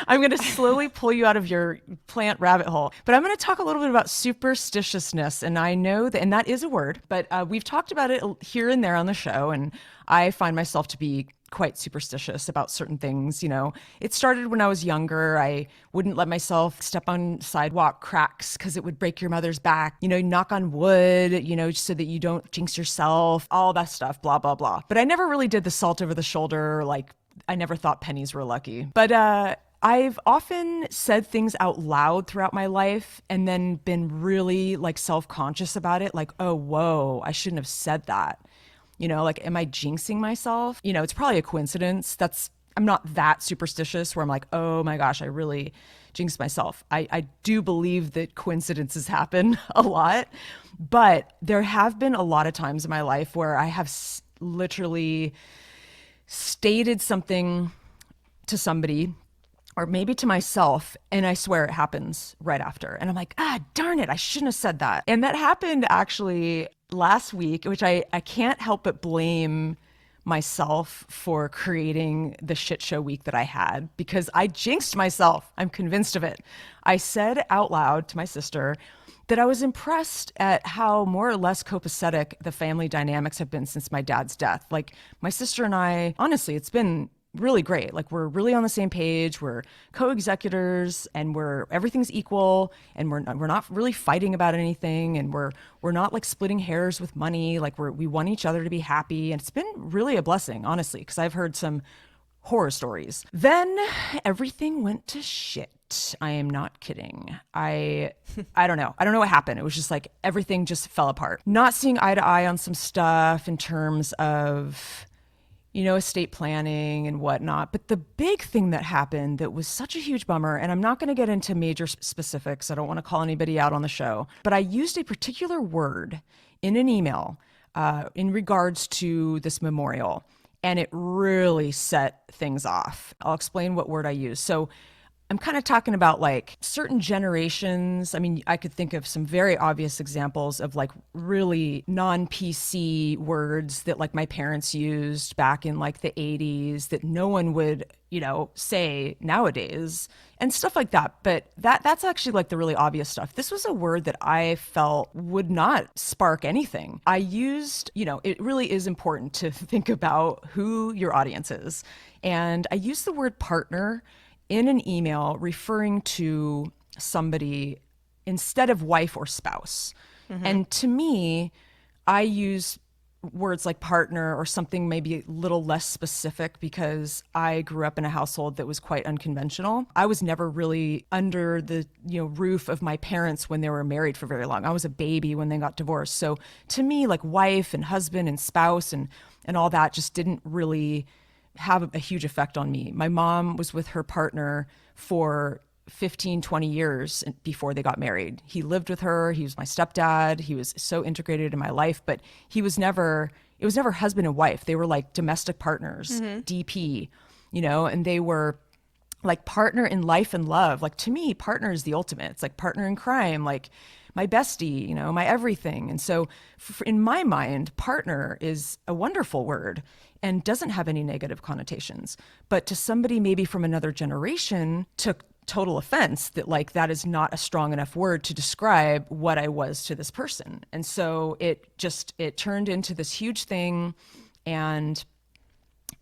I'm going to slowly pull you out of your plant rabbit hole. But I'm going to talk a little bit about superstitiousness. And I know that is a word, but we've talked about it here and there on the show. And I find myself to be quite superstitious about certain things. You know, it started when I was younger. I wouldn't let myself step on sidewalk cracks because it would break your mother's back. You know, knock on wood, you know, so that you don't jinx yourself, all that stuff, blah, blah, blah. But I never really did the salt over the shoulder. Like, I never thought pennies were lucky. But I've often said things out loud throughout my life and then been really like self-conscious about it. Like, oh, whoa, I shouldn't have said that. You know, like, am I jinxing myself? You know, it's probably a coincidence. I'm not that superstitious where I'm like, oh my gosh, I really jinxed myself. I do believe that coincidences happen a lot, but there have been a lot of times in my life where I have literally stated something to somebody or maybe to myself, and I swear it happens right after. And I'm like, darn it, I shouldn't have said that. And that happened actually last week, which I can't help but blame myself for creating the shit show week that I had, because I jinxed myself. I'm convinced of it. I said out loud to my sister that I was impressed at how more or less copacetic the family dynamics have been since my dad's death. Like, my sister and I, honestly, it's been really great. Like, we're really on the same page. We're co-executors, and everything's equal, and we're not really fighting about anything, and we're not like splitting hairs with money. Like, we want each other to be happy, and it's been really a blessing, honestly, because I've heard some horror stories. Then everything went to shit. I am not kidding. I don't know. I don't know what happened. It was just like everything just fell apart. Not seeing eye to eye on some stuff in terms of, you know, estate planning and whatnot. But the big thing that happened that was such a huge bummer, and I'm not going to get into major specifics, I don't want to call anybody out on the show, but I used a particular word in an email in regards to this memorial, and it really set things off. I'll explain what word I used. So I'm kind of talking about like certain generations. I mean, I could think of some very obvious examples of like really non-PC words that like my parents used back in like the 80s that no one would, you know, say nowadays and stuff like that. But that's actually like the really obvious stuff. This was a word that I felt would not spark anything. I used, you know, it really is important to think about who your audience is. And I used the word partner in an email referring to somebody instead of wife or spouse. Mm-hmm. And to me, I use words like partner or something maybe a little less specific because I grew up in a household that was quite unconventional. I was never really under the, you know, roof of my parents when they were married for very long. I was a baby when they got divorced. So to me, like wife and husband and spouse and all that just didn't really have a huge effect on me. My mom was with her partner for 15, 20 years before they got married. He lived with her. He was my stepdad. He was so integrated in my life, but it was never husband and wife. They were like domestic partners, mm-hmm. DP, you know, and they were like partner in life and love. Like to me, partner is the ultimate. It's like partner in crime, like my bestie, you know, my everything. And so in my mind, partner is a wonderful word and doesn't have any negative connotations. But to somebody maybe from another generation took total offense that like that is not a strong enough word to describe what I was to this person. And so it turned into this huge thing, and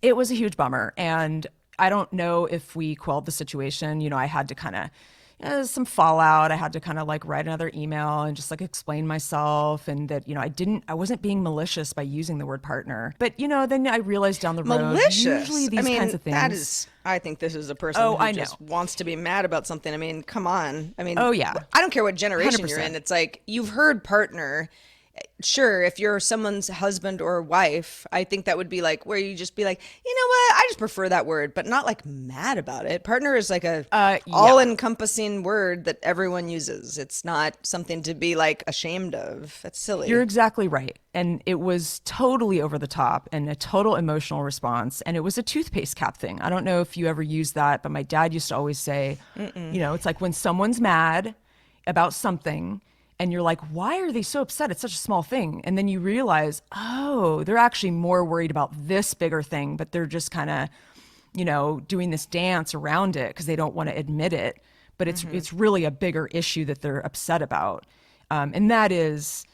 it was a huge bummer. And I don't know if we quelled the situation. You know, I had to kind of some fallout. I had to kind of like write another email and just like explain myself, and that, you know, I wasn't being malicious by using the word partner. But, you know, then I realized down the road, malicious. Usually these kinds of things. I think this is a person who just wants to be mad about something. I mean, come on. I mean, oh yeah. I don't care what generation 100%. you're in. It's like, you've heard partner. Sure, if you're someone's husband or wife, I think that would be like where you just be like, you know what, I just prefer that word, but not like mad about it. Partner is like a all-encompassing word that everyone uses. It's not something to be like ashamed of. That's silly. You're exactly right. And it was totally over the top and a total emotional response. And it was a toothpaste cap thing. I don't know if you ever used that, but my dad used to always say, you know, it's like when someone's mad about something, and you're like, why are they so upset? It's such a small thing. And then you realize, oh, they're actually more worried about this bigger thing, but they're just kind of, you know, doing this dance around it because they don't want to admit it. But it's really a bigger issue that they're upset about. And that has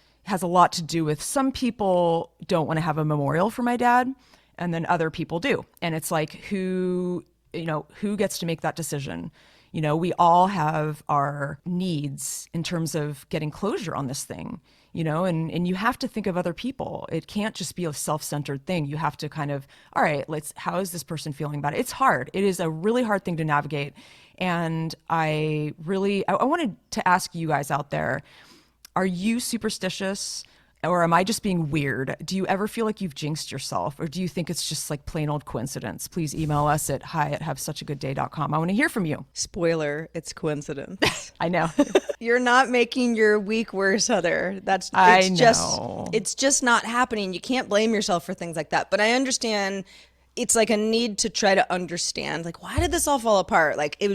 a lot to do with some people don't want to have a memorial for my dad. and then other people do. And it's like, who gets to make that decision? We all have our needs in terms of getting closure on this thing, and you have to think of other people. It can't just be a self-centered thing. You have to kind of, all right, how is this person feeling about it? It's hard. It is a really hard thing to navigate. And I wanted to ask you guys out there, are you superstitious? Or am I just being weird? Do you ever feel like you've jinxed yourself? Or do you think it's just like plain old coincidence? Please email us at hi@havesuchagoodday.com. I want to hear from you. Spoiler, it's coincidence. I know. You're not making your week worse, Heather. It's just not happening. You can't blame yourself for things like that. But I understand it's like a need to try to understand, like, why did this all fall apart? Like, it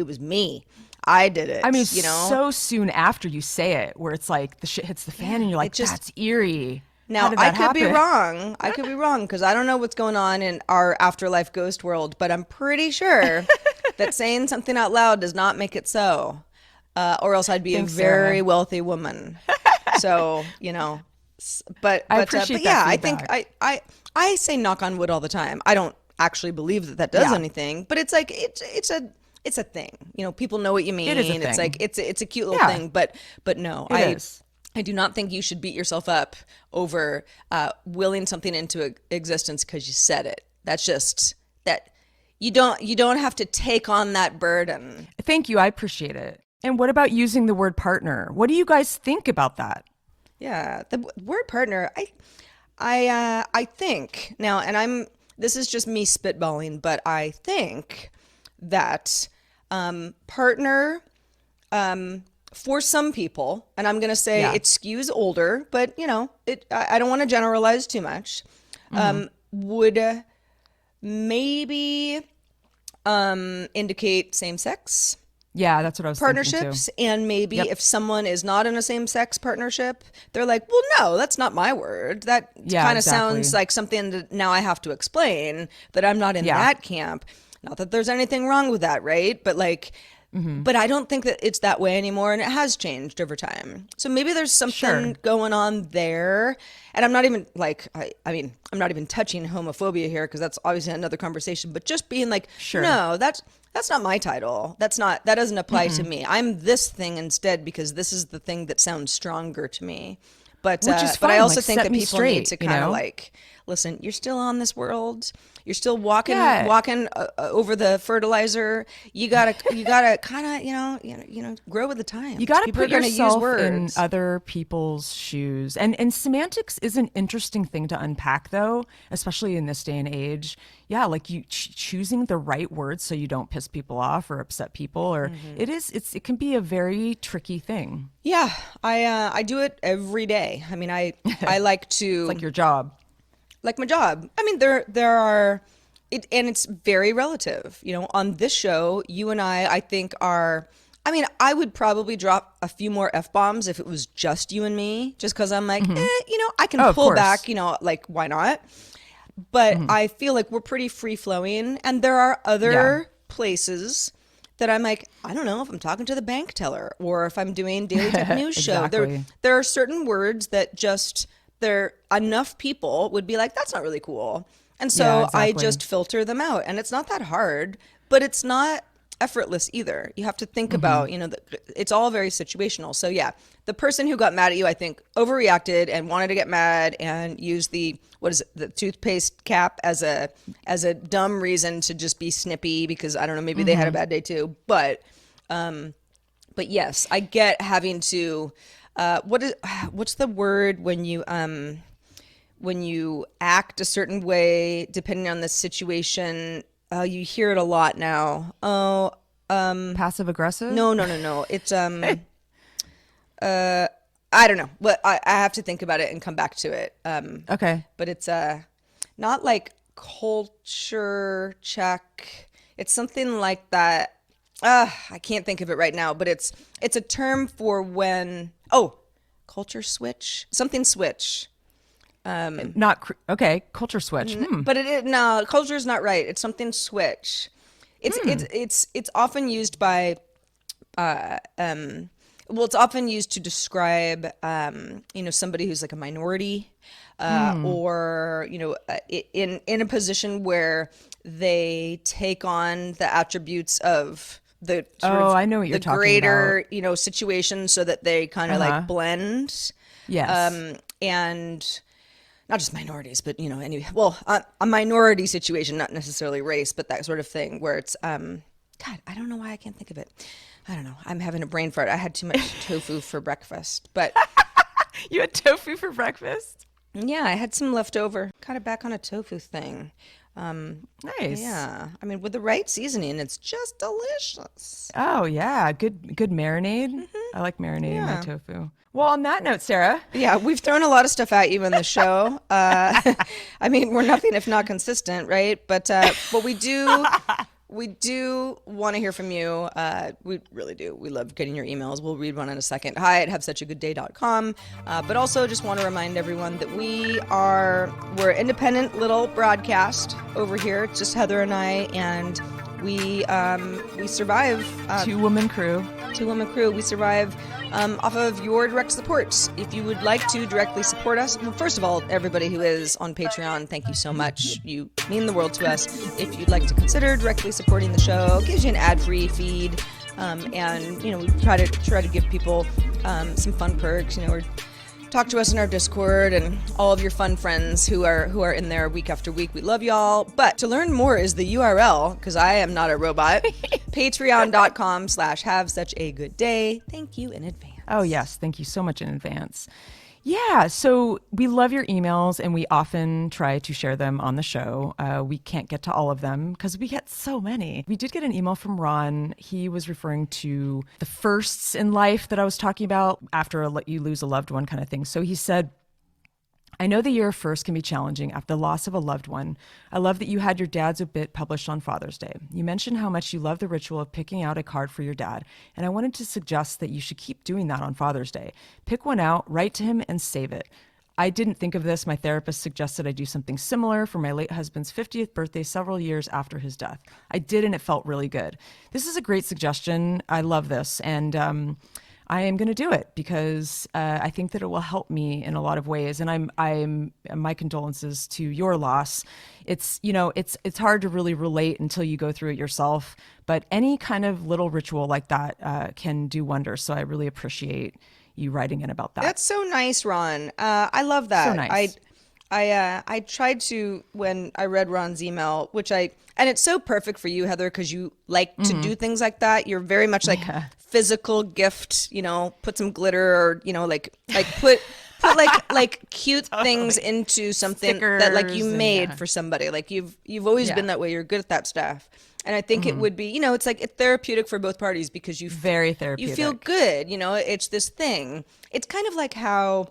was me. I did it. I mean, so soon after you say it, where it's like the shit hits the fan and you're like, that's eerie. Now, I could be wrong. I could be wrong because I don't know what's going on in our afterlife ghost world, but I'm pretty sure that saying something out loud does not make it so. Or else I'd be a very wealthy woman. So, but I appreciate yeah, that I think I say knock on wood all the time. I don't actually believe that does anything, but it's like, it's a thing. People know what you mean. It is a thing. It's like it's a cute little thing, but no, I do not think you should beat yourself up over willing something into existence because you said it. That's just that you don't have to take on that burden. Thank you. I appreciate it. And what about using the word partner? What do you guys think about that? Yeah, the word partner. I think now, and this is just me spitballing, but I think that partner for some people, and I'm going to say it skews older, but I don't want to generalize too much, would maybe indicate same-sex Yeah, that's what I was partnerships. thinking too. And maybe if someone is not in a same-sex partnership, they're like, well, no, that's not my word. That kind of sounds like something that now I have to explain that I'm not in that camp. Not that there's anything wrong with that, right? But but I don't think that it's that way anymore, and it has changed over time. So maybe there's something going on there. And I'm not even like, I'm not even touching homophobia here because that's obviously another conversation. But just being like, no, that's not my title. That doesn't apply to me. I'm this thing instead because this is the thing that sounds stronger to me. But but I also think that people need to kind of like, listen, you're still on this world. You're still walking over the fertilizer. You gotta kind of grow with the times. You gotta people put are use yourself words. in other people's shoes. And semantics is an interesting thing to unpack, though, especially in this day and age. Yeah, like you choosing the right words so you don't piss people off or upset people, or it can be a very tricky thing. Yeah, I do it every day. I mean, I like to It's like your job. Like my job. I mean, there are, and it's very relative. On this show, you and I think are. I mean, I would probably drop a few more F-bombs if it was just you and me, just because I'm like, I can pull back. Like why not? But I feel like we're pretty free flowing, and there are other places that I'm like, I don't know if I'm talking to the bank teller or if I'm doing daily tech news show. There are certain words that just. Enough people would be like, that's not really cool. And so I just filter them out. And it's not that hard, but it's not effortless either. You have to think about, it's all very situational. So yeah, the person who got mad at you, I think, overreacted and wanted to get mad and used the toothpaste cap as a dumb reason to just be snippy because I don't know, maybe they had a bad day too. But yes, I get having to. What's the word when you act a certain way depending on the situation? You hear it a lot now. Passive aggressive? No. It's I don't know. But I have to think about it and come back to it. Okay. But it's not like culture check. It's something like that. I can't think of it right now, but it's a term for when culture switch, something switch. Culture switch. But culture is not right. It's something switch. It's often used by Well, it's often used to describe, somebody who's like a minority, or in a position where they take on the attributes of the I know what you're the talking greater, about. situation, so that they kind of like blend. Yes. And not just minorities, but a minority situation, not necessarily race, but that sort of thing, where it's God, I don't know why I can't think of it. I don't know. I'm having a brain fart. I had too much tofu for breakfast, but You had tofu for breakfast? yeah, I had some leftover. Kind of back on a tofu thing. Nice. Yeah, I mean, with the right seasoning, it's just delicious. Oh yeah, good marinade. I like marinade in my tofu. Well, on that note, Sarah. Yeah, we've thrown a lot of stuff at you in the show. I mean, we're nothing if not consistent, right? But we do want to hear from you. We really do. We love getting your emails. We'll read one in a second. Hi at havesuchagoodday.com. But also just want to remind everyone that we're an independent little broadcast over here. It's just Heather and I, and we survive. Two-woman crew. We survive off of your direct support. If you would like to directly support us, well, first of all, everybody who is on Patreon, thank you so much. You mean the world to us. If you'd like to consider directly supporting the show, it gives you an ad-free feed, and we try to give people some fun perks. Or talk to us in our Discord and all of your fun friends who are in there week after week. We love y'all. But to learn more is the URL, because I am not a robot. Patreon.com/havesuchagoodday. Thank you in advance. Oh yes, thank you so much in advance. Yeah, so we love your emails, and we often try to share them on the show. We can't get to all of them because we get so many. We did get an email from Ron. He was referring to the firsts in life that I was talking about after you lose a loved one kind of thing. So he said, I know the year of first can be challenging after the loss of a loved one. I love that you had your dad's obit published on Father's Day. You mentioned how much you love the ritual of picking out a card for your dad, and I wanted to suggest that you should keep doing that on Father's Day. Pick one out, write to him, and save it. I didn't think of this. My therapist suggested I do something similar for my late husband's 50th birthday several years after his death. I did, and it felt really good. This is a great suggestion. I love this, and I am going to do it because I think that it will help me in a lot of ways. And I'm my condolences to your loss. It's hard to really relate until you go through it yourself. But any kind of little ritual like that can do wonders. So I really appreciate you writing in about that. That's so nice, Ron. I love that. So nice. I tried to, when I read Ron's email, and it's so perfect for you, Heather, because you like to do things like that. You're very much like physical gift, put some glitter, or like put like cute things into something that like you made for somebody. Like you've always been that way. You're good at that stuff. And I think it would be, it's like it's therapeutic for both parties because very therapeutic. You feel good, it's this thing. It's kind of like how,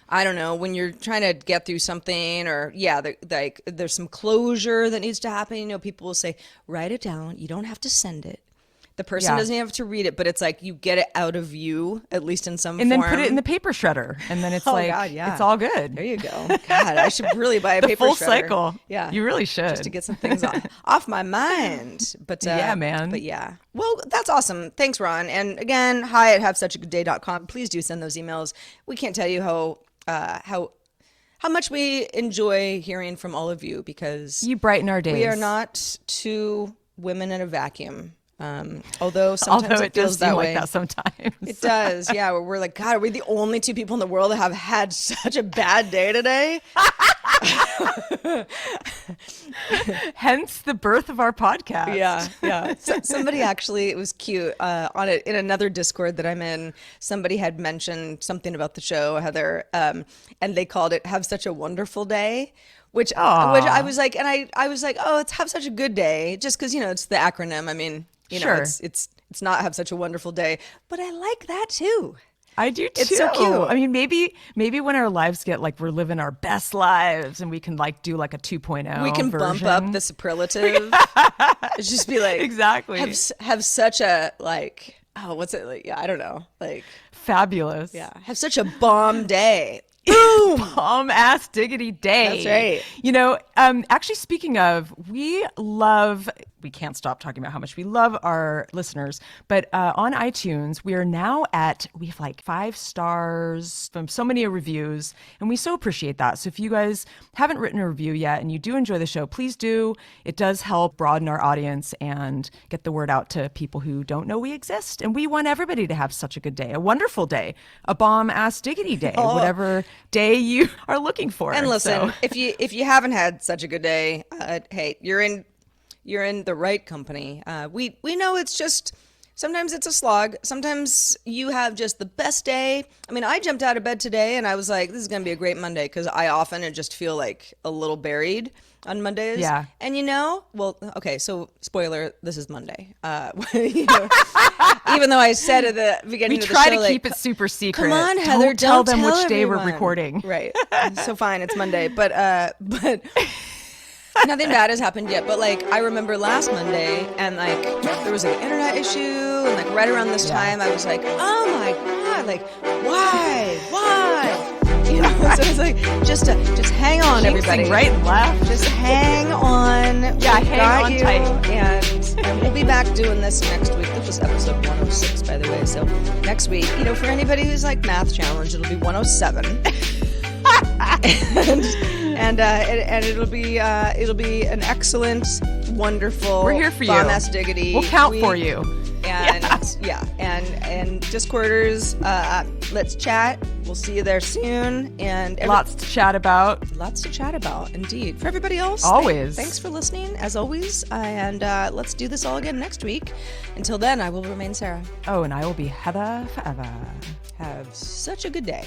I don't know, when you're trying to get through something, or there's some closure that needs to happen. People will say, write it down. You don't have to send it. The person doesn't have to read it, but it's like you get it out of you, at least in some form. And then put it in the paper shredder, and then it's it's all good. There you go. God, I should really buy a paper full shredder. Cycle. Yeah, you really should, just to get some things off my mind. But yeah, man. But yeah, well, that's awesome. Thanks, Ron. And again, hi at havesuchagoodday.com. Please do send those emails. We can't tell you how much we enjoy hearing from all of you, because you brighten our days. We are not two women in a vacuum. Although sometimes it feels does that seem way. like that sometimes. It does, yeah. We're like, God, are we the only two people in the world that have had such a bad day today? Hence the birth of our podcast. Yeah. Somebody actually, it was cute, in another Discord that I'm in, somebody had mentioned something about the show, Heather, and they called it "Have Such a Wonderful Day." Which I was like, and I was like, oh, it's "Have Such a Good Day," just because it's the acronym. I mean, sure. it's not "Have Such a Wonderful Day," but I like that too. I do too. It's so cute. I mean, maybe when our lives get like we're living our best lives, and we can like do like a 2.0. We can version. bump up the superlative. It's just be like, exactly. Have such a like, oh, what's it like? Yeah, I don't know, like fabulous. Yeah, have such a bomb day. Boom! Bomb ass diggity day. That's right. Actually, speaking of, we love we can't stop talking about how much we love our listeners. But on iTunes, we have like 5 stars from so many reviews, and we so appreciate that. So if you guys haven't written a review yet and you do enjoy the show, please do. It does help broaden our audience and get the word out to people who don't know we exist. And we want everybody to have such a good day, a wonderful day, a bomb-ass diggity day, whatever day you are looking for. And listen, if you haven't had such a good day, hey, you're in the right company. We know it's just sometimes it's a slog. Sometimes you have just the best day. I mean, I jumped out of bed today and I was like, this is gonna be a great Monday, because I often just feel like a little buried on Mondays. Yeah. And okay, so spoiler, this is Monday. Even though I said at the beginning of the show, we try to keep it super secret. Come on, Heather, don't tell them which everyone. day we're recording. Right. So fine, it's Monday, but nothing bad has happened yet. But like, I remember last Monday, and like there was an internet issue, and like right around this time, I was like, oh my god, like why? You know, so it's like just hang on, everybody. Right and left. Just hang on. Yeah, hang on tight. And we'll be back doing this next week. This was episode 106, by the way. So next week, for anybody who's like math challenged, it'll be 107. and it'll be an excellent, wonderful, we're here for you. bomb-ass diggity. We'll count for you. And and Discorders, let's chat. We'll see you there soon. And lots to chat about. Indeed. For everybody else, always. Thanks for listening, as always. And let's do this all again next week. Until then, I will remain Sarah. Oh, and I will be Heather forever. Have such a good day.